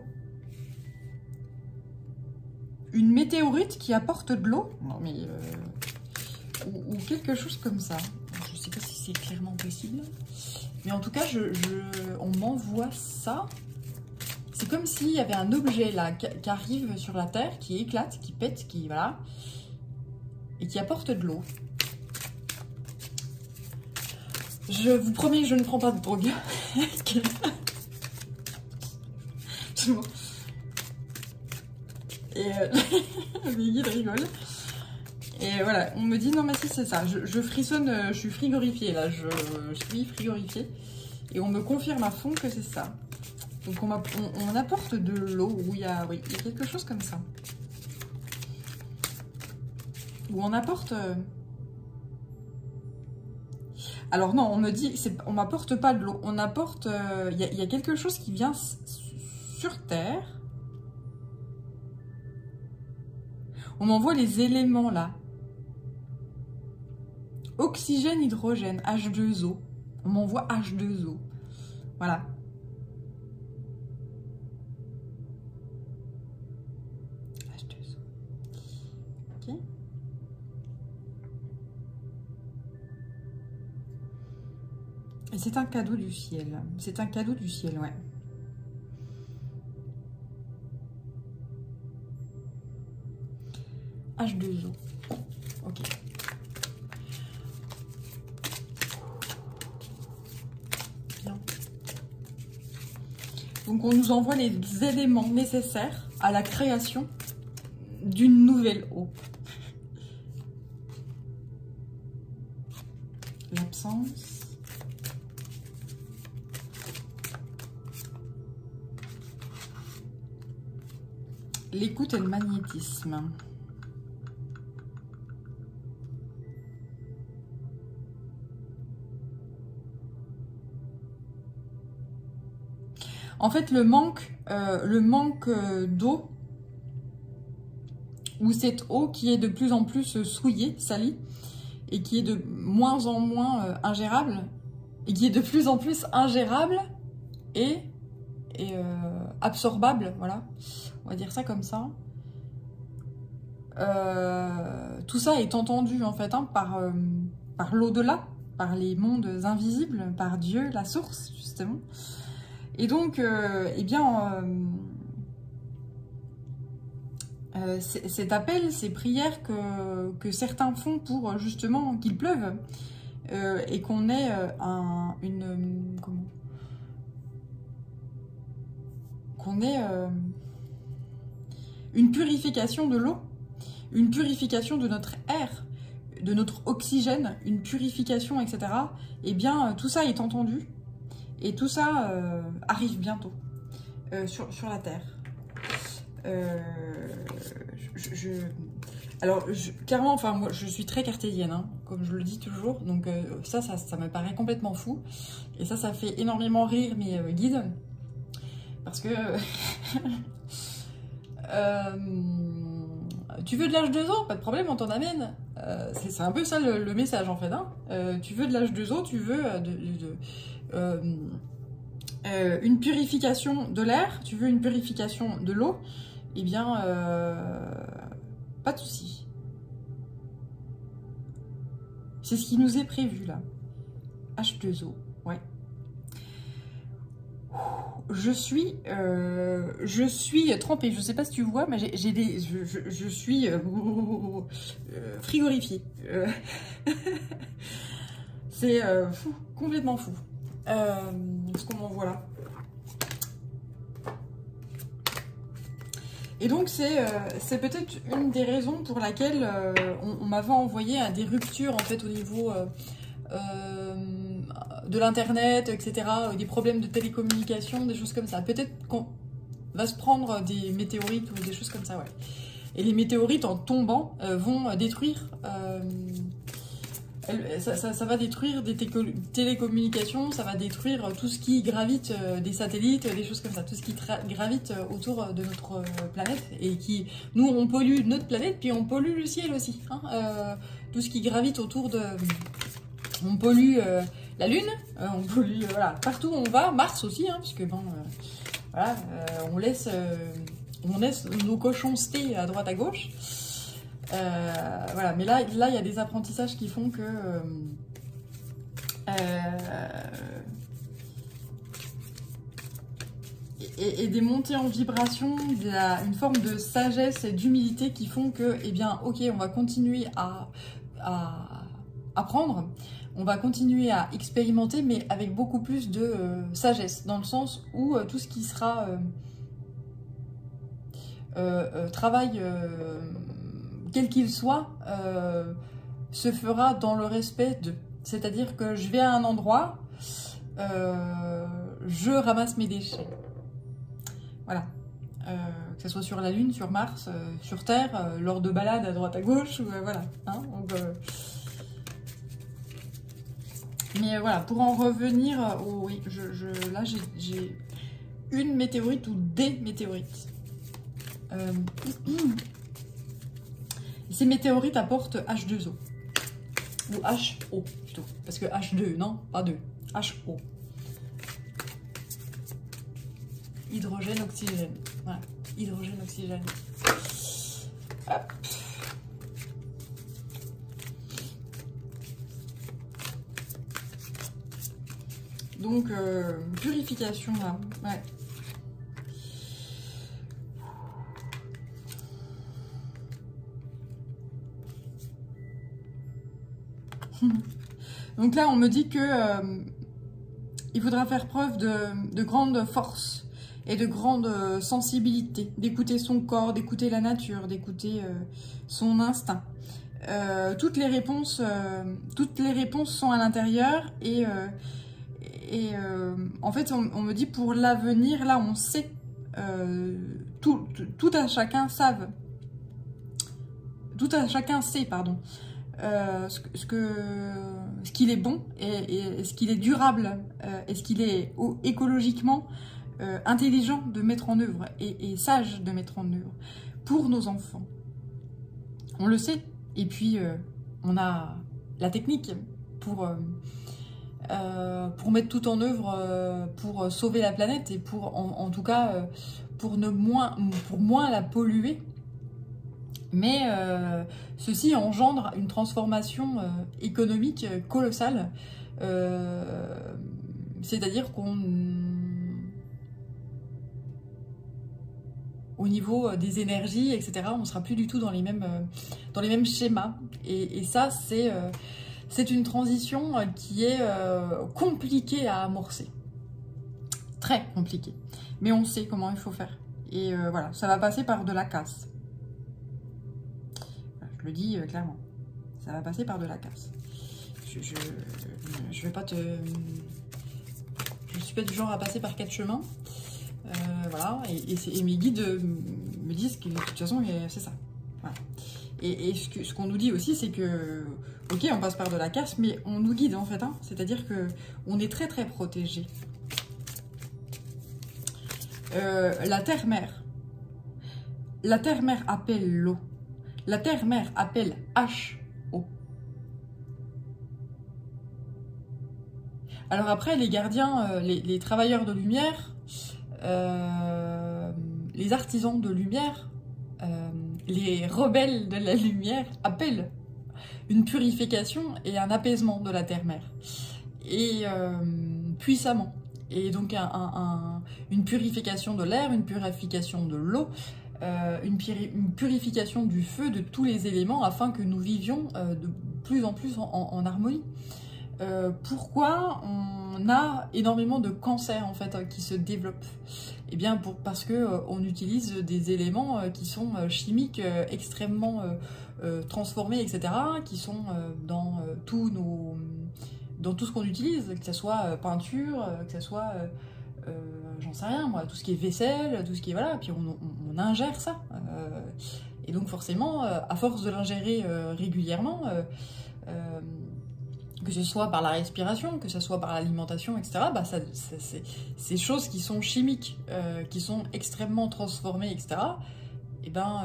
Une météorite qui apporte de l'eau. Non, mais... ou quelque chose comme ça. Je sais pas si c'est clairement possible. Mais en tout cas, on m'envoie ça. C'est comme s'il y avait un objet là qui arrive sur la Terre, qui éclate, qui pète, qui voilà, et qui apporte de l'eau. Je vous promets que je ne prends pas de drogue. Et le guide rigole. Et voilà, on me dit non mais si c'est ça. Je frissonne, je suis frigorifiée là, je suis frigorifiée. Et on me confirme à fond que c'est ça. Donc on apporte de l'eau, où il y a quelque chose comme ça. Où on apporte... Alors non, on me dit, on m'apporte pas de l'eau, on apporte... Il y a quelque chose qui vient sur Terre. On m'envoie les éléments là. Oxygène, hydrogène, H2O. On m'envoie H2O. Voilà. H2O. Ok. Et c'est un cadeau du ciel. C'est un cadeau du ciel, ouais. H2O. Ok. Bien. Donc on nous envoie les éléments nécessaires à la création d'une nouvelle eau. L'absence. L'écoute et le magnétisme. En fait, le manque d'eau, ou cette eau qui est de plus en plus souillée, salie, et qui est de moins en moins ingérable, et qui est de plus en plus ingérable et absorbable, voilà, on va dire ça comme ça. Tout ça est entendu en fait hein, par l'au-delà, par les mondes invisibles, par Dieu, la source justement. Et donc, eh bien, cet appel, ces prières que certains font pour justement qu'il pleuve et qu'on ait une purification de l'eau, une purification de notre air, de notre oxygène, une purification, etc. Eh bien, tout ça est entendu. Et tout ça arrive bientôt sur la Terre. Alors, clairement, enfin, moi, je suis très cartésienne, hein, comme je le dis toujours. Donc, ça me paraît complètement fou. Et ça fait énormément rire mes guides. Parce que... tu veux de l'H2O? Pas de problème, on t'en amène. C'est un peu ça le message, en fait. Hein. Tu veux de l'H2O, tu veux une purification de l'air, tu veux une purification de l'eau, eh bien, pas de souci. C'est ce qui nous est prévu là. H2O, ouais. Je suis trempée. Je sais pas si tu vois, mais je suis frigorifiée. C'est fou, complètement fou. Ce qu'on m'envoie là. Et donc c'est peut-être une des raisons pour laquelle on m'avait envoyé à des ruptures en fait au niveau de l'internet, etc., des problèmes de télécommunication, des choses comme ça. Peut-être qu'on va se prendre des météorites ou des choses comme ça, ouais. Et les météorites en tombant vont détruire... ça va détruire des télécommunications, ça va détruire tout ce qui gravite, des satellites, des choses comme ça, tout ce qui gravite autour de notre planète et qui, nous, on pollue notre planète, puis on pollue le ciel aussi. Hein, tout ce qui gravite autour de... On pollue la Lune, on pollue, voilà, partout où on va, Mars aussi, hein, puisque bon, voilà, on laisse nos cochons stés à droite à gauche. Voilà, mais là, il y a des apprentissages qui font que Et des montées en vibration, une forme de sagesse et d'humilité qui font que, eh bien, ok, on va continuer à apprendre, on va continuer à expérimenter, mais avec beaucoup plus de sagesse, dans le sens où tout ce qui sera travail, quel qu'il soit, se fera dans le respect de. C'est-à-dire que je vais à un endroit, je ramasse mes déchets. Voilà. Que ce soit sur la Lune, sur Mars, sur Terre, lors de balades à droite à gauche, voilà. Hein, donc, mais voilà, pour en revenir, oui, là j'ai une météorite ou des météorites. Ces météorites apportent H2O. Ou HO plutôt. Parce que H2, non, pas 2. HO. Hydrogène, oxygène. Voilà. Hydrogène, oxygène. Hop. Donc, purification là. Ouais. Donc là, on me dit que il faudra faire preuve de grande force et de grande sensibilité, d'écouter son corps, d'écouter la nature, d'écouter son instinct. Toutes les réponses sont à l'intérieur et en fait, on me dit pour l'avenir, là, on sait, tout à chacun savent, tout à chacun sait, pardon. Ce qu'il est bon et ce qu'il est durable et ce qu'il est écologiquement intelligent de mettre en œuvre et sage de mettre en œuvre pour nos enfants. On le sait. Et puis, on a la technique pour mettre tout en œuvre pour sauver la planète et pour, en tout cas, pour moins la polluer. Mais ceci engendre une transformation économique colossale. C'est-à-dire qu'au niveau des énergies, etc., on ne sera plus du tout dans les mêmes schémas. Et ça, c'est une transition qui est compliquée à amorcer. Très compliquée. Mais on sait comment il faut faire. Et voilà, ça va passer par de la casse. Je le dis clairement, ça va passer par de la casse. Je vais pas te... Je suis pas du genre à passer par 4 chemins. Voilà, et mes guides me disent que de toute façon, c'est ça. Voilà. Et ce qu'on nous dit aussi, c'est que, ok, on passe par de la casse, mais on nous guide en fait. Hein, c'est-à-dire qu'on est très très protégé. La terre-mère. La terre-mère appelle l'eau. La terre-mère appelle HO. Alors après, les gardiens, les travailleurs de lumière, les artisans de lumière, les rebelles de la lumière appellent une purification et un apaisement de la terre-mère. Et puissamment. Et donc une purification de l'air, une purification de l'eau, une purification du feu, de tous les éléments, afin que nous vivions de plus en plus en harmonie. Pourquoi on a énormément de cancers en fait qui se développent? Eh bien parce que on utilise des éléments qui sont chimiques extrêmement transformés, etc., qui sont dans tout ce qu'on utilise, que ce soit peinture, que ce soit j'en sais rien moi, tout ce qui est vaisselle, tout ce qui est voilà, puis on ingère ça. Et donc forcément, à force de l'ingérer régulièrement, que ce soit par la respiration, que ce soit par l'alimentation, etc., bah ces choses qui sont chimiques, qui sont extrêmement transformées, etc., et ben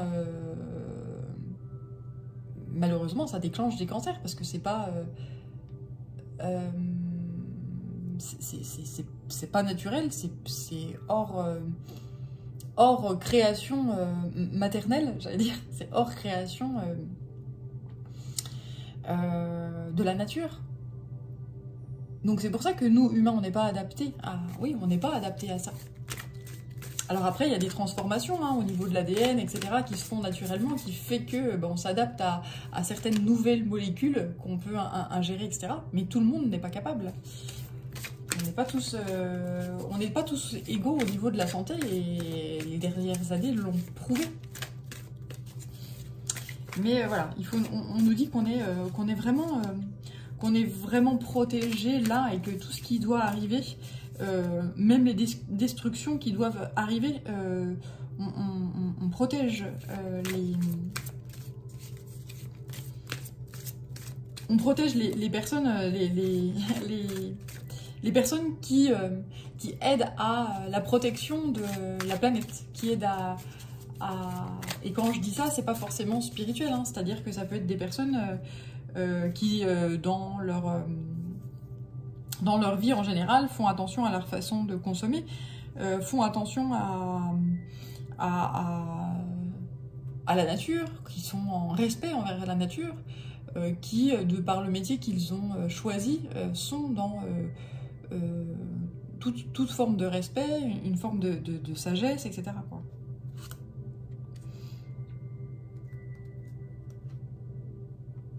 malheureusement ça déclenche des cancers parce que c'est pas c'est pas naturel, c'est hors création maternelle, j'allais dire, c'est hors création de la nature. Donc c'est pour ça que nous, humains, on n'est pas adaptés à... Oui, on n'est pas adaptés à ça. Alors après, il y a des transformations hein, au niveau de l'ADN, etc., qui se font naturellement, qui fait que on s'adapte à certaines nouvelles molécules qu'on peut ingérer, etc. Mais tout le monde n'est pas capable. On n'est pas tous égaux au niveau de la santé, et les dernières années l'ont prouvé. Mais voilà, on nous dit qu'on est vraiment protégé là, et que tout ce qui doit arriver, même les destructions qui doivent arriver, on protège les personnes, les personnes qui aident à la protection de la planète, qui aident et quand je dis ça, c'est pas forcément spirituel, hein, c'est-à-dire que ça peut être des personnes qui, dans leur vie en général, font attention à leur façon de consommer, font attention à la nature, qui sont en respect envers la nature, qui, de par le métier qu'ils ont choisi, sont dans toute forme de respect, une forme de sagesse, etc., quoi.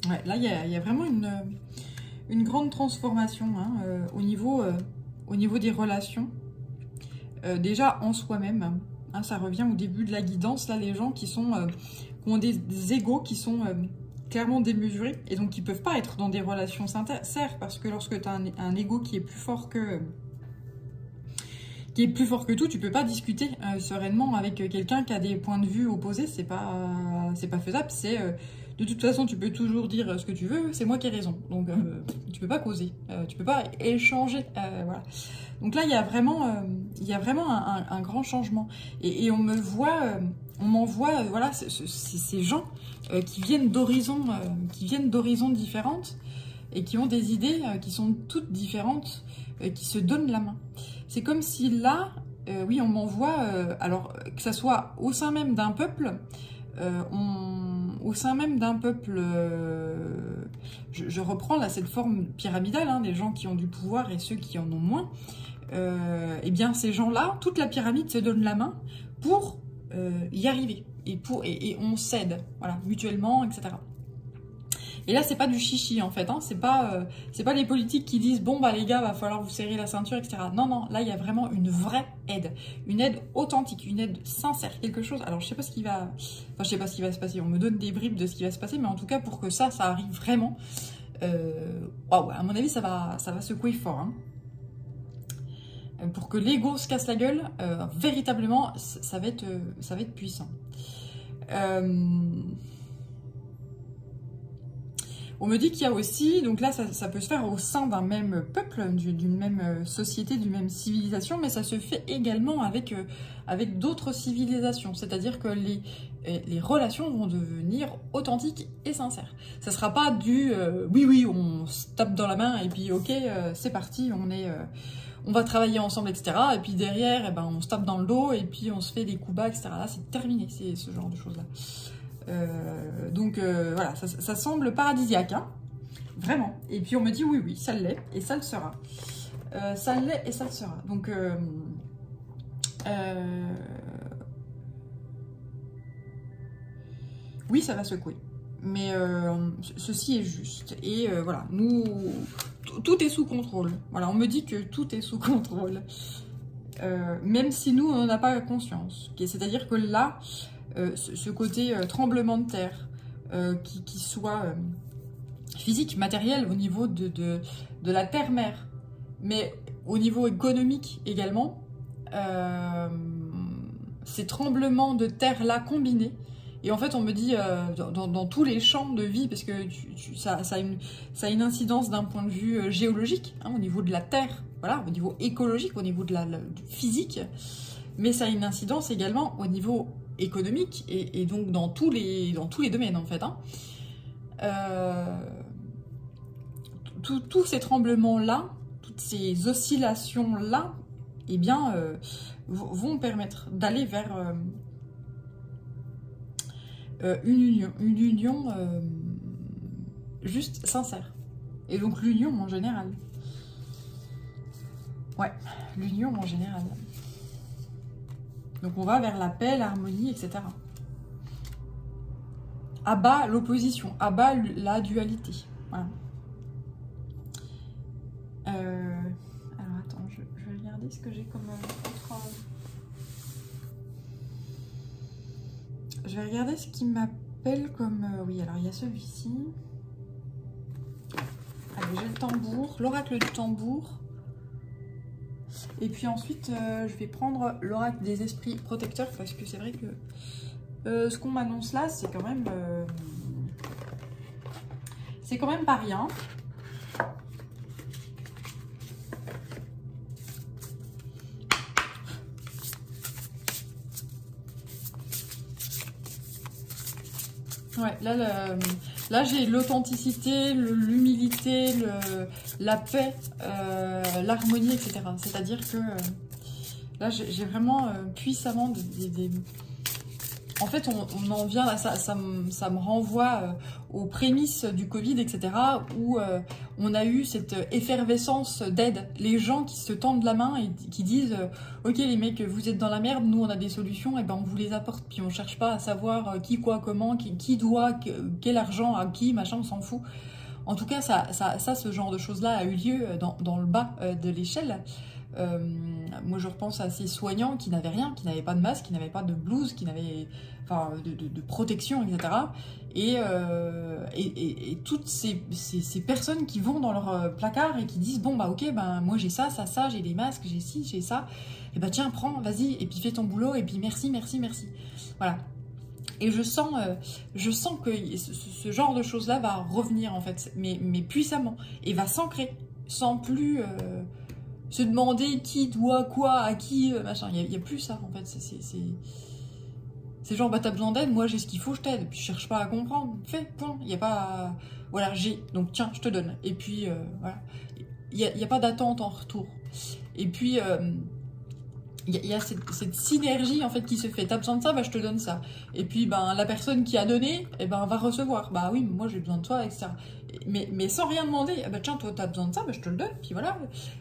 Ouais, là, il y a vraiment une grande transformation hein, au niveau des relations. Déjà en soi-même, hein, ça revient au début de la guidance, là, les gens qui ont des égos qui sont clairement démesurés, et donc qui ne peuvent pas être dans des relations sincères, parce que lorsque tu as un ego qui est plus fort que tout, tu peux pas discuter sereinement avec quelqu'un qui a des points de vue opposés, c'est pas faisable, de toute façon, tu peux toujours dire ce que tu veux, c'est moi qui ai raison. Donc, tu peux pas causer, tu peux pas échanger. Voilà. Donc là, il y a vraiment un grand changement. Et on m'envoie, voilà, ces gens qui viennent d'horizons différentes et qui ont des idées qui sont toutes différentes, qui se donnent la main. C'est comme si là, oui, on m'envoie, alors que ça soit au sein même d'un peuple, je reprends là cette forme pyramidale, hein, des gens qui ont du pouvoir et ceux qui en ont moins, et bien ces gens-là, toute la pyramide se donne la main pour y arriver, et on s'aide, voilà, mutuellement, etc. Et là, c'est pas du chichi en fait, hein. C'est pas les politiques qui disent bon bah les gars, va falloir vous serrer la ceinture, etc. Non, non, là il y a vraiment une vraie aide, une aide authentique, une aide sincère, quelque chose. Alors je sais pas ce qui va, je sais pas ce qui va se passer. On me donne des bribes de ce qui va se passer, mais en tout cas pour que ça arrive vraiment, waouh, à mon avis ça va secouer fort. Hein. Pour que l'ego se casse la gueule, véritablement, ça va être puissant. On me dit qu'il y a aussi, donc là ça peut se faire au sein d'un même peuple, d'une même société, d'une même civilisation, mais ça se fait également avec d'autres civilisations, c'est-à-dire que les relations vont devenir authentiques et sincères. Ça sera pas du oui, on se tape dans la main et puis ok, c'est parti, on va travailler ensemble, etc. Et puis derrière, eh ben, on se tape dans le dos et puis on se fait des coups bas, etc. Là, c'est terminé, c'est ce genre de choses-là. Donc voilà, ça semble paradisiaque, hein, vraiment. Et puis on me dit oui, ça l'est et ça le sera. Ça l'est et ça le sera. Donc oui, ça va secouer. Mais ceci est juste. Et voilà, nous, tout est sous contrôle. Voilà, on me dit que tout est sous contrôle. Même si nous, on n'en a pas conscience. C'est-à-dire que là, ce côté tremblement de terre, qui soit physique, matériel, au niveau de la terre-mère, mais au niveau économique également, ces tremblements de terre-là combinés, et en fait on me dit dans tous les champs de vie, parce que ça a une incidence d'un point de vue géologique, hein, au niveau de la terre, voilà, au niveau écologique, au niveau du physique, mais ça a une incidence également au niveau économique, et donc dans tous les domaines en fait. Hein. Tous ces tremblements-là, toutes ces oscillations-là, eh bien, vont permettre d'aller vers une union juste sincère. Et donc l'union en général. Ouais, l'union en général. Donc on va vers la paix, l'harmonie, etc. À bas l'opposition, à bas la dualité. Voilà. Alors attends, je vais regarder ce que j'ai comme autre... Je vais regarder ce qui m'appelle comme... oui, alors il y a celui-ci. Allez, j'ai le tambour, l'oracle du tambour. Et puis ensuite, je vais prendre l'oracle des esprits protecteurs parce que c'est vrai que ce qu'on m'annonce là, c'est quand même pas rien. Ouais, là j'ai l'authenticité, l'humilité, la paix, l'harmonie, etc. C'est-à-dire que là j'ai vraiment puissamment En fait, on en vient, ça me renvoie aux prémices du Covid, etc., où on a eu cette effervescence d'aide. Les gens qui se tendent la main et qui disent ok les mecs, vous êtes dans la merde, nous on a des solutions, et ben on vous les apporte. Puis on cherche pas à savoir qui, quoi, comment, qui doit, quel argent à qui, machin, on s'en fout. En tout cas, ce genre de choses-là a eu lieu dans le bas de l'échelle. Moi je repense à ces soignants qui n'avaient rien, qui n'avaient pas de masque, qui n'avaient pas de blouse, qui n'avaient enfin, de protection, etc. Et toutes ces personnes qui vont dans leur placard et qui disent bon bah ok, ben moi j'ai ça, j'ai des masques, j'ai ci, j'ai ça, et bah tiens prends, vas-y, et puis fais ton boulot, et puis merci, merci, merci. Voilà. Et je sens que ce genre de choses-là va revenir en fait, mais puissamment, et va s'ancrer, sans plus se demander qui doit quoi à qui, machin. Il n'y a plus ça en fait. C'est genre bah t'as besoin d'aide, moi j'ai ce qu'il faut, je t'aide. Puis je cherche pas à comprendre. Fais, point. Il n'y a pas. Voilà, j'ai. Donc tiens, je te donne. Et puis voilà. Il n'y a pas d'attente en retour. Et puis il y a cette synergie en fait qui se fait. T'as besoin de ça, bah je te donne ça. Et puis ben la personne qui a donné, eh ben va recevoir. Bah oui, moi j'ai besoin de toi, etc. Mais sans rien demander. Ah bah tiens, toi t'as besoin de ça, bah je te le donne. Puis voilà.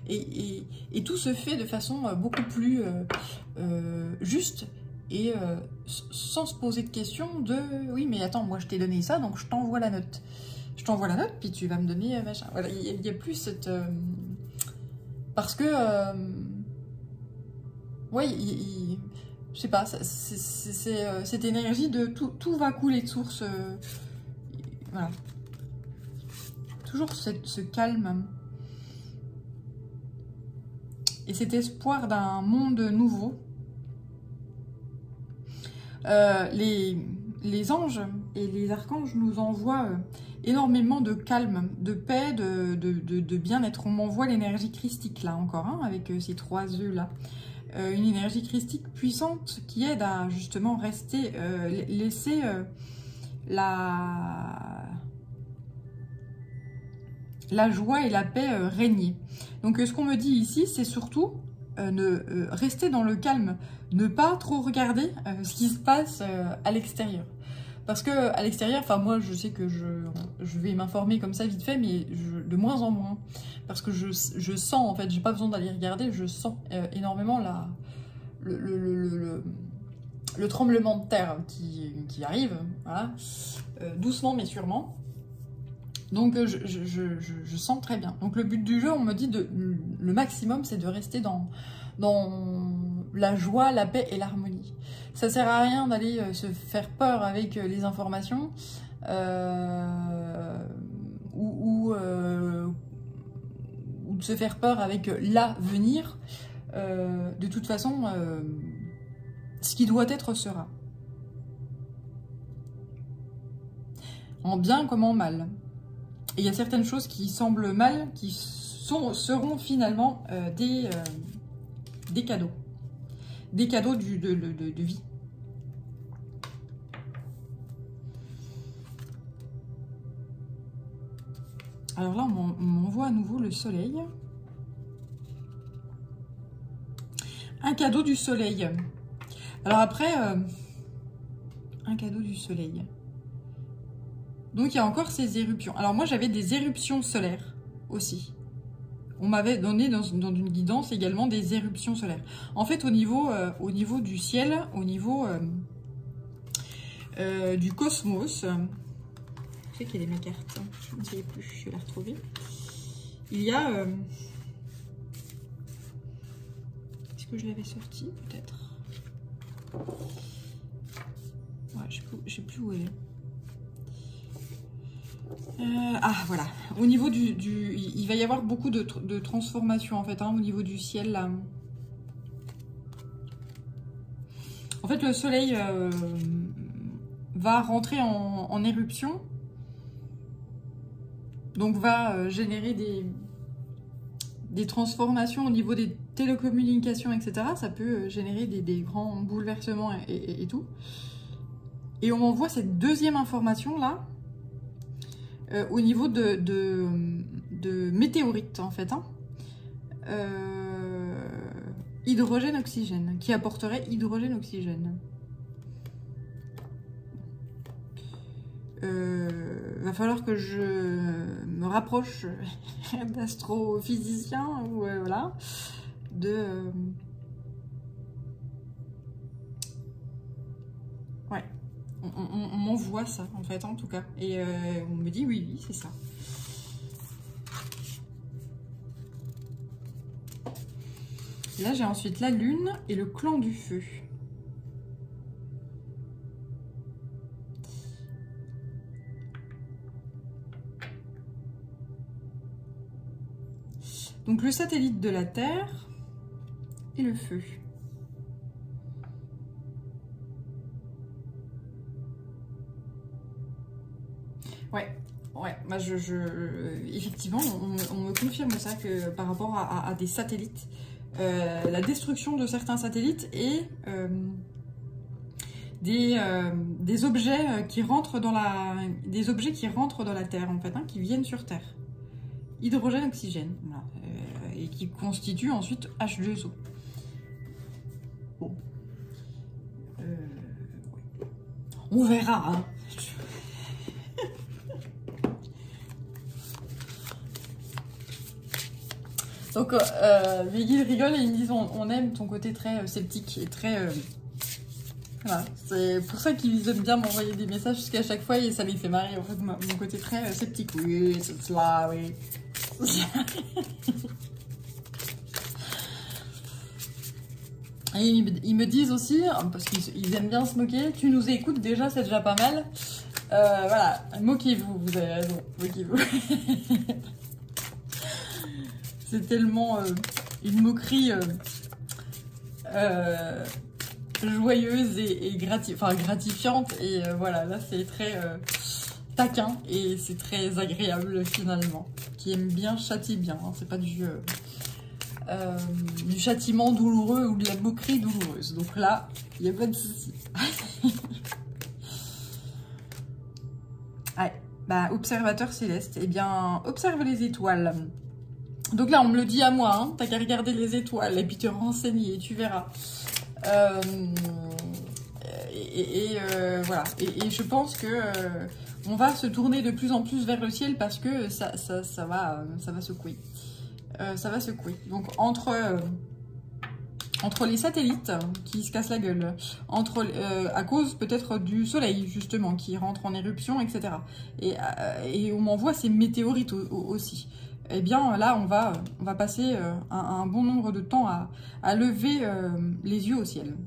Et tout se fait de façon beaucoup plus juste et sans se poser de questions de oui mais attends, moi je t'ai donné ça, donc je t'envoie la note. Je t'envoie la note, puis tu vas me donner machin. Voilà, il y a plus cette parce que ouais, je sais pas, c'est cette énergie de tout va couler de source. Voilà. Toujours ce calme. Et cet espoir d'un monde nouveau. Les anges et les archanges nous envoient énormément de calme, de paix, de bien-être. On m'envoie l'énergie christique là encore, hein, avec ces 3 œufs là. Une énergie christique puissante qui aide à justement rester, laisser la joie et la paix régner. Donc ce qu'on me dit ici, c'est surtout rester dans le calme, ne pas trop regarder ce qui se passe à l'extérieur. Parce que à l'extérieur, enfin moi je sais que je vais m'informer comme ça vite fait, mais de moins en moins. Parce que je sens en fait, j'ai pas besoin d'aller regarder, je sens énormément le tremblement de terre qui arrive, voilà, doucement mais sûrement. Donc je sens très bien. Donc le but du jeu, on me dit le maximum, c'est de rester dans la joie, la paix et l'harmonie. Ça sert à rien d'aller se faire peur avec les informations ou de se faire peur avec l'avenir. De toute façon, ce qui doit être sera. En bien comme en mal. Et il y a certaines choses qui semblent mal, qui seront finalement des cadeaux. Des cadeaux de vie. Alors là, on m'envoie à nouveau le soleil. Un cadeau du soleil. Alors après, un cadeau du soleil. Donc il y a encore ces éruptions. Alors moi j'avais des éruptions solaires aussi. on m'avait donné dans une guidance également des éruptions solaires. En fait, au niveau du ciel, au niveau du cosmos, je sais quelle est ma carte, je ne sais plus, je vais la retrouver. Il y a... est-ce que je l'avais sortie? Peut-être. Ouais, je sais plus où elle est. Ah, voilà. Au niveau il va y avoir beaucoup de transformations, en fait, hein, au niveau du ciel, là. En fait, le soleil va rentrer en éruption. Donc, va générer des transformations au niveau des télécommunications, etc. Ça peut générer des grands bouleversements et tout. Et on m'envoie cette deuxième information-là. Au niveau de météorites, en fait. Hein. Hydrogène-oxygène, qui apporterait hydrogène-oxygène. Va falloir que je me rapproche d'astrophysiciens ou voilà, ouais. On m'envoie ça, en fait, en tout cas. Et on me dit, oui, c'est ça. Là, j'ai ensuite la lune et le clan du feu. Donc, le satellite de la Terre et le feu. Ouais, bah effectivement, on me confirme ça que par rapport à des satellites, la destruction de certains satellites et des objets qui rentrent dans la Terre, en fait, hein, qui viennent sur Terre. Hydrogène, oxygène, voilà, et qui constituent ensuite H2O. Bon. On verra, hein. Donc, les guides rigolent et ils me disent on aime ton côté très sceptique et très... voilà, c'est pour ça qu'ils aiment bien m'envoyer des messages jusqu'à chaque fois et ça les fait marrer, en fait, mon côté très sceptique. Oui, c'est cela, oui. Et ils me disent aussi, parce qu'ils aiment bien se moquer, tu nous écoutes déjà, c'est déjà pas mal. Voilà, moquez-vous, vous avez raison, moquez-vous. C'est tellement une moquerie joyeuse et gratifiante. Et voilà, là c'est très taquin et c'est très agréable finalement. Qui aime bien châtie bien. Hein. C'est pas du châtiment douloureux ou de la moquerie douloureuse. Donc là, il n'y a pas de souci. Ouais, bah, observateur céleste. Eh bien, observe les étoiles. Donc là, on me le dit à moi, hein, t'as qu'à regarder les étoiles et puis te renseigner, tu verras. Voilà. Et je pense que on va se tourner de plus en plus vers le ciel parce que ça va secouer. Ça va secouer. Donc entre les satellites qui se cassent la gueule, à cause peut-être du soleil justement qui rentre en éruption, etc. Et on m'envoie ces météorites aussi. Eh bien là, on va passer un bon nombre de temps à lever les yeux au ciel.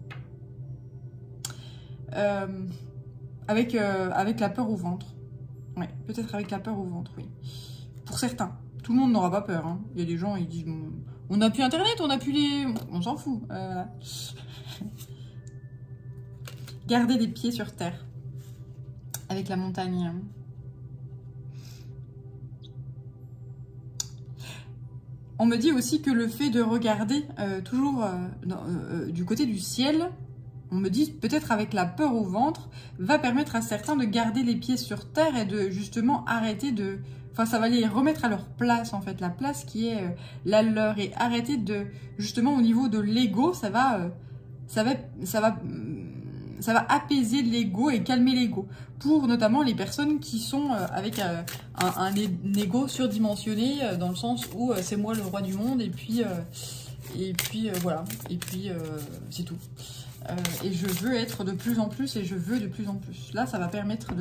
Avec la peur au ventre. Ouais, peut-être avec la peur au ventre, oui. Pour certains. Tout le monde n'aura pas peur. Hein. Il y a des gens, ils disent, on n'a plus Internet, on n'a plus les... On s'en fout. Garder les pieds sur terre. Avec la montagne. On me dit aussi que le fait de regarder toujours du côté du ciel, on me dit peut-être avec la peur au ventre, va permettre à certains de garder les pieds sur terre et de justement arrêter de... Enfin, ça va les remettre à leur place, en fait, la place qui est la leur. Et arrêter de... Justement, au niveau de l'ego, ça va ça va apaiser l'ego et calmer l'ego. Pour notamment les personnes qui sont avec un ego surdimensionné, dans le sens où c'est moi le roi du monde, et puis voilà, et puis c'est tout. Et je veux être de plus en plus, et je veux de plus en plus. Là, ça va permettre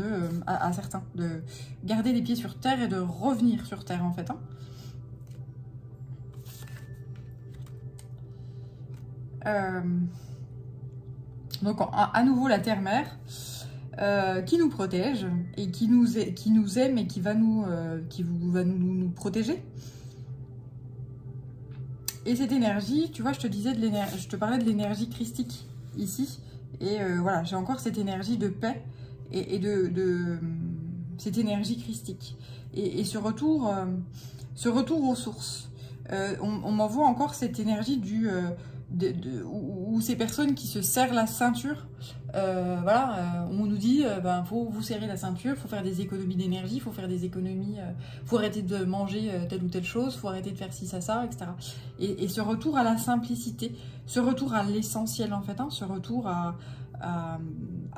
à certains de garder les pieds sur terre et de revenir sur terre, en fait. Donc, à nouveau, la terre-mère qui nous protège et qui nous aime et qui va nous protéger. Et cette énergie, tu vois, je te parlais de l'énergie christique ici. Et voilà, j'ai encore cette énergie de paix et de cette énergie christique. Et ce retour aux sources. On m'envoie encore cette énergie où ces personnes qui se serrent la ceinture, voilà, on nous dit, faut vous serrer la ceinture, faut faire des économies d'énergie, faut faire des économies, faut arrêter de manger telle ou telle chose, faut arrêter de faire ci, ça, etc. Et ce retour à la simplicité, ce retour à l'essentiel en fait, ce retour à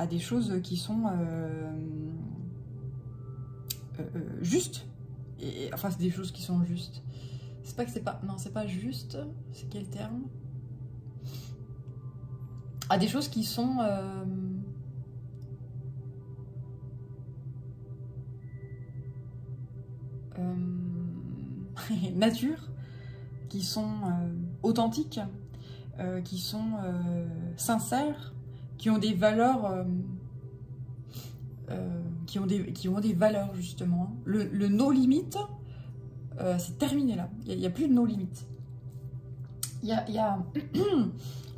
des choses qui sont justes, enfin c'est des choses qui sont justes. C'est pas que c'est pas, non c'est pas juste, c'est quel terme? À des choses qui sont nature, qui sont authentiques, qui sont sincères, qui ont des valeurs, qui ont des valeurs justement. Le no limit, c'est terminé là. Il n'y a plus de no limit.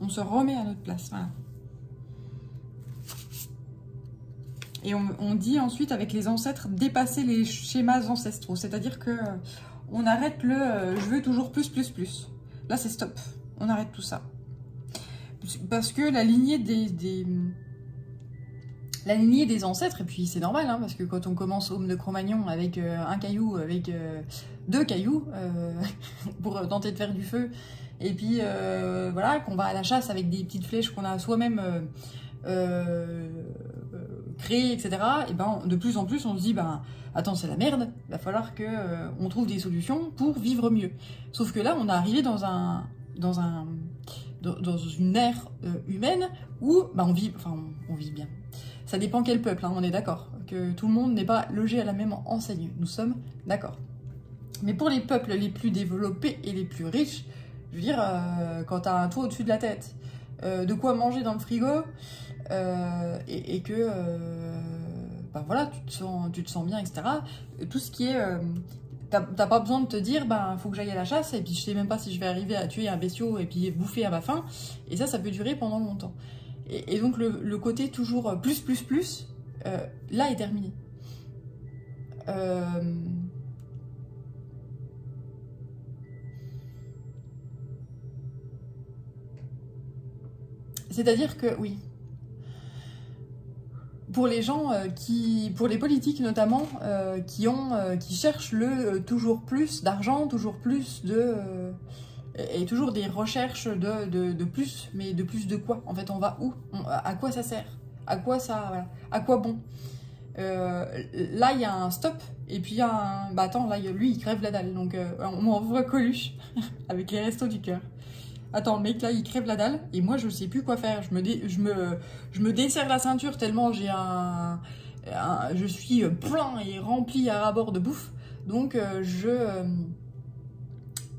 On se remet à notre place. Voilà. Et on dit ensuite avec les ancêtres dépasser les schémas ancestraux. C'est-à-dire que on arrête je veux toujours plus, plus, plus. Là c'est stop. On arrête tout ça. Parce que la lignée des ancêtres, et puis c'est normal, parce que quand on commence Homme de Cro-Magnon avec un caillou, avec 2 cailloux, pour tenter de faire du feu, et puis voilà, qu'on va à la chasse avec des petites flèches qu'on a soi-même créées, etc. Et ben de plus en plus on se dit, attends c'est la merde, il va falloir qu'on trouve des solutions pour vivre mieux. Sauf que là on est arrivé dans une ère humaine où on vit bien. Ça dépend quel peuple, on est d'accord, que tout le monde n'est pas logé à la même enseigne, nous sommes d'accord. Mais pour les peuples les plus développés et les plus riches, je veux dire, quand tu as un toit au-dessus de la tête, de quoi manger dans le frigo, et que voilà, tu te sens bien, etc. Tout ce qui est... t'as pas besoin de te dire, faut que j'aille à la chasse, et puis je sais même pas si je vais arriver à tuer un bestiau et puis bouffer à ma faim, et ça peut durer pendant longtemps. Et donc le côté toujours plus, là est terminé. C'est-à-dire que, oui, pour les gens pour les politiques notamment, qui cherchent le toujours plus d'argent, toujours plus et toujours des recherches de plus, mais de plus de quoi? En fait, on va où? À quoi ça sert? À quoi ça, voilà. À quoi bon? Là, il y a un stop, et puis il y a un... attends, là, lui, il crève la dalle, donc on m'envoie Coluche, avec les restos du cœur. Attends, le mec, là, il crève la dalle, et moi, je sais plus quoi faire. Je me desserre la ceinture tellement j'ai je suis plein et rempli à ras-bord de bouffe, donc je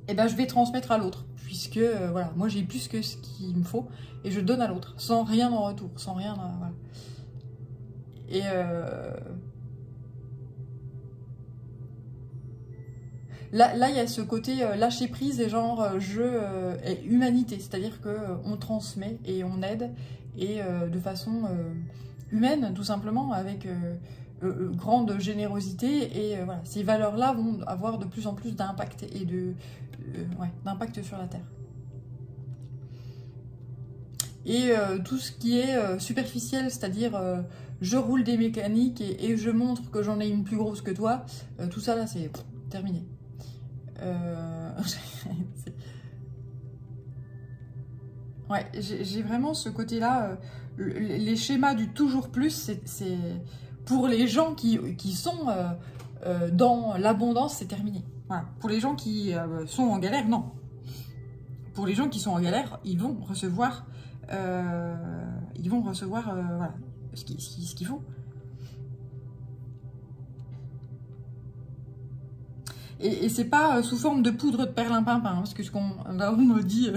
vais transmettre à l'autre, puisque voilà, moi j'ai plus que ce qu'il me faut et je donne à l'autre sans rien en retour, sans rien, voilà. Et là il y a ce côté lâcher prise et genre et humanité, c'est-à-dire que on transmet et on aide, et de façon humaine tout simplement, avec grande générosité, et voilà, ces valeurs-là vont avoir de plus en plus d'impact et d'impact sur la Terre. Et tout ce qui est superficiel, c'est-à-dire je roule des mécaniques et je montre que j'en ai une plus grosse que toi, tout ça là c'est terminé. Ouais, j'ai vraiment ce côté-là. Les schémas du toujours plus, c'est pour les gens qui sont dans l'abondance, c'est terminé. Voilà. Pour les gens qui sont en galère, non. Pour les gens qui sont en galère, ils vont recevoir, voilà, ce qu'il faut. Et c'est pas sous forme de poudre de perlimpinpin, hein, parce que là on me dit,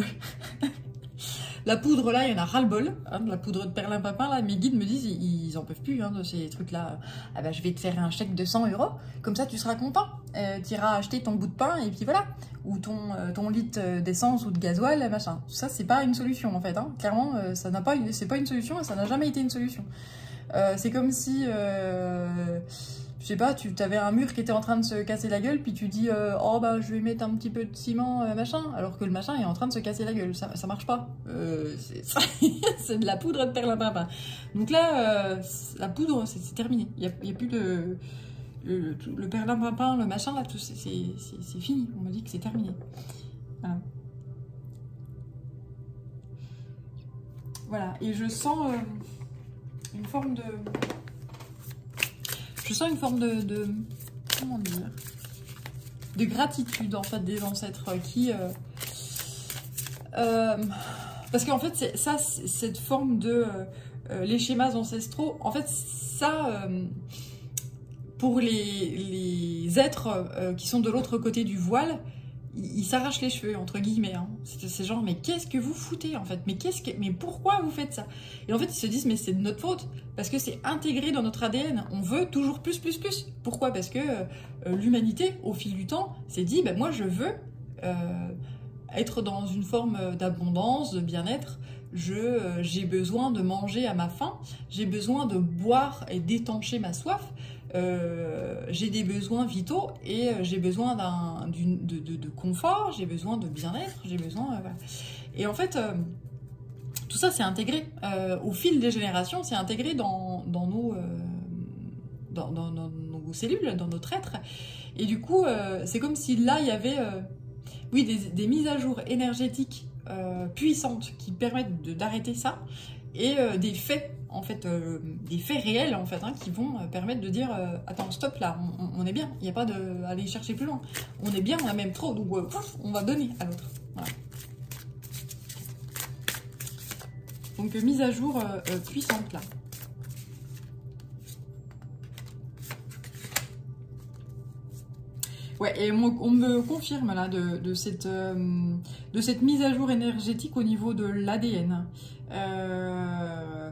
la poudre là, il y en a ras-le-bol, hein, de la poudre de perlimpinpin là, mes guides me disent, ils en peuvent plus, hein, de ces trucs-là. Ah bah je vais te faire un chèque de 100 €, comme ça tu seras content, tu iras acheter ton bout de pain et puis voilà, ou ton litre d'essence ou de gasoil, machin. Ça c'est pas une solution en fait, hein. Clairement, c'est pas une solution et ça n'a jamais été une solution. C'est comme si... je sais pas, tu avais un mur qui était en train de se casser la gueule, puis tu dis oh bah je vais mettre un petit peu de ciment, machin, alors que le machin est en train de se casser la gueule. Ça marche pas. C'est de la poudre de perlimpinpin. Donc là, la poudre, c'est terminé. Il y a plus de. Le perlimpinpin, le machin, là, tout c'est fini. On me dit que c'est terminé. Voilà. Voilà. Et je sens une forme de. Je sens une forme de comment dire, de gratitude en fait des ancêtres qui parce qu'en fait c'est ça, cette forme de les schémas ancestraux, en fait ça pour les êtres qui sont de l'autre côté du voile, ils s'arrachent les cheveux, entre guillemets, hein. C'est genre, mais qu'est-ce que vous foutez, en fait? Mais pourquoi vous faites ça? Et en fait, ils se disent, mais c'est de notre faute, parce que c'est intégré dans notre ADN. On veut toujours plus, plus, plus. Pourquoi? Parce que l'humanité, au fil du temps, s'est dit, ben, moi, je veux être dans une forme d'abondance, de bien-être. J'ai besoin de manger à ma faim, j'ai besoin de boire et d'étancher ma soif. J'ai des besoins vitaux et j'ai besoin de confort, j'ai besoin de bien-être, j'ai besoin... voilà. Et en fait, tout ça c'est intégré au fil des générations, c'est intégré dans nos cellules, dans notre être. Et du coup, c'est comme si là, il y avait oui, des mises à jour énergétiques puissantes qui permettent d'arrêter ça, et des faits, en fait, des faits réels, en fait, hein, qui vont permettre de dire attends, stop, là, on est bien, il n'y a pas d'aller chercher plus loin. On est bien, on a même trop, donc on va donner à l'autre. Voilà. Donc, mise à jour puissante, là. Ouais, et on me confirme là de cette mise à jour énergétique au niveau de l'ADN.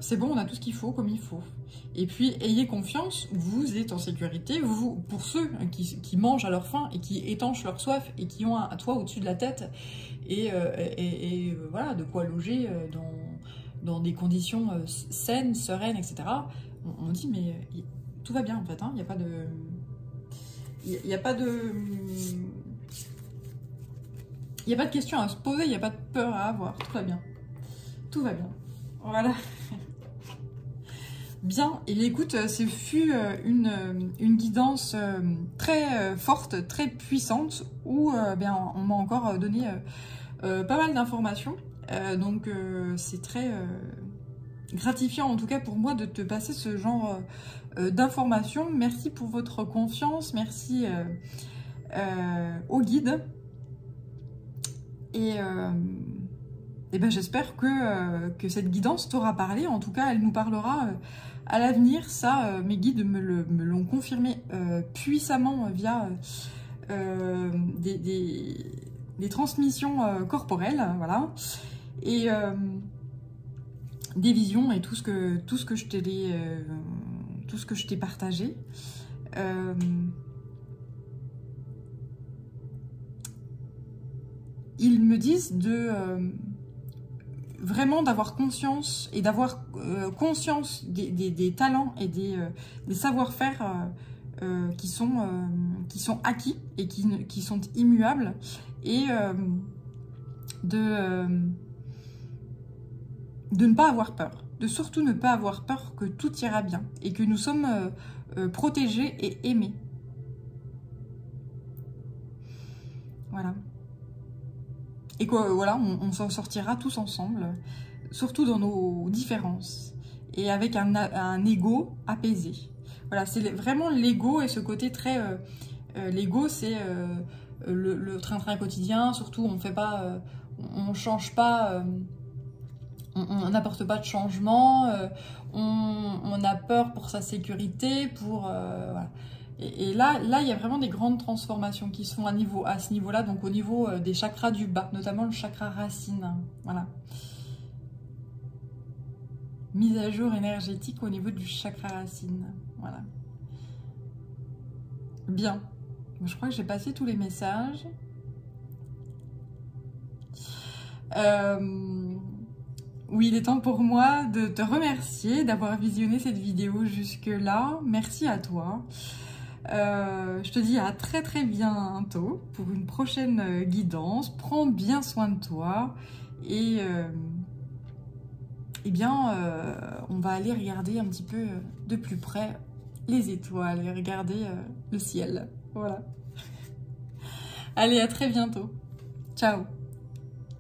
C'est bon, on a tout ce qu'il faut comme il faut. Et puis, ayez confiance, vous êtes en sécurité. Pour ceux qui mangent à leur faim et qui étanchent leur soif et qui ont un toit au-dessus de la tête et voilà, de quoi loger dans des conditions saines, sereines, etc. On dit, mais tout va bien en fait, hein, il n'y a pas de... Il n'y a pas de... Il n'y a pas de questions à se poser, il n'y a pas de peur à avoir. Tout va bien. Tout va bien. Voilà. Bien. Et écoute, ce fut une guidance très forte, très puissante, où bien, on m'a encore donné pas mal d'informations. Donc, c'est très gratifiant, en tout cas pour moi, de te passer ce genre d'informations. Merci pour votre confiance. Merci au guide. Et ben, j'espère que cette guidance t'aura parlé. En tout cas, elle nous parlera à l'avenir. Ça, mes guides me l'ont confirmé puissamment via des transmissions corporelles. Voilà. Et des visions et tout ce que je t'ai partagé. Ils me disent vraiment d'avoir conscience et d'avoir conscience des talents et des savoir-faire qui sont acquis et qui sont immuables, et de ne pas avoir peur, de surtout ne pas avoir peur, que tout ira bien et que nous sommes protégés et aimés. Voilà. Et que voilà, on s'en sortira tous ensemble, surtout dans nos différences, et avec un ego apaisé. Voilà, c'est vraiment l'ego et ce côté très... l'ego, c'est le train-train quotidien, surtout on fait pas... on change pas... on n'apporte pas de changement, on a peur pour sa sécurité, pour... voilà. Et là, il y a vraiment des grandes transformations qui se font à ce niveau-là, donc au niveau des chakras du bas, notamment le chakra racine. Voilà. Mise à jour énergétique au niveau du chakra racine. Voilà. Bien. Je crois que j'ai passé tous les messages. Oui, il est temps pour moi de te remercier d'avoir visionné cette vidéo jusque-là. Merci à toi. Je te dis à très très bientôt pour une prochaine guidance. Prends bien soin de toi et eh bien on va aller regarder un petit peu de plus près les étoiles et regarder le ciel. Voilà. Allez, à très bientôt. Ciao.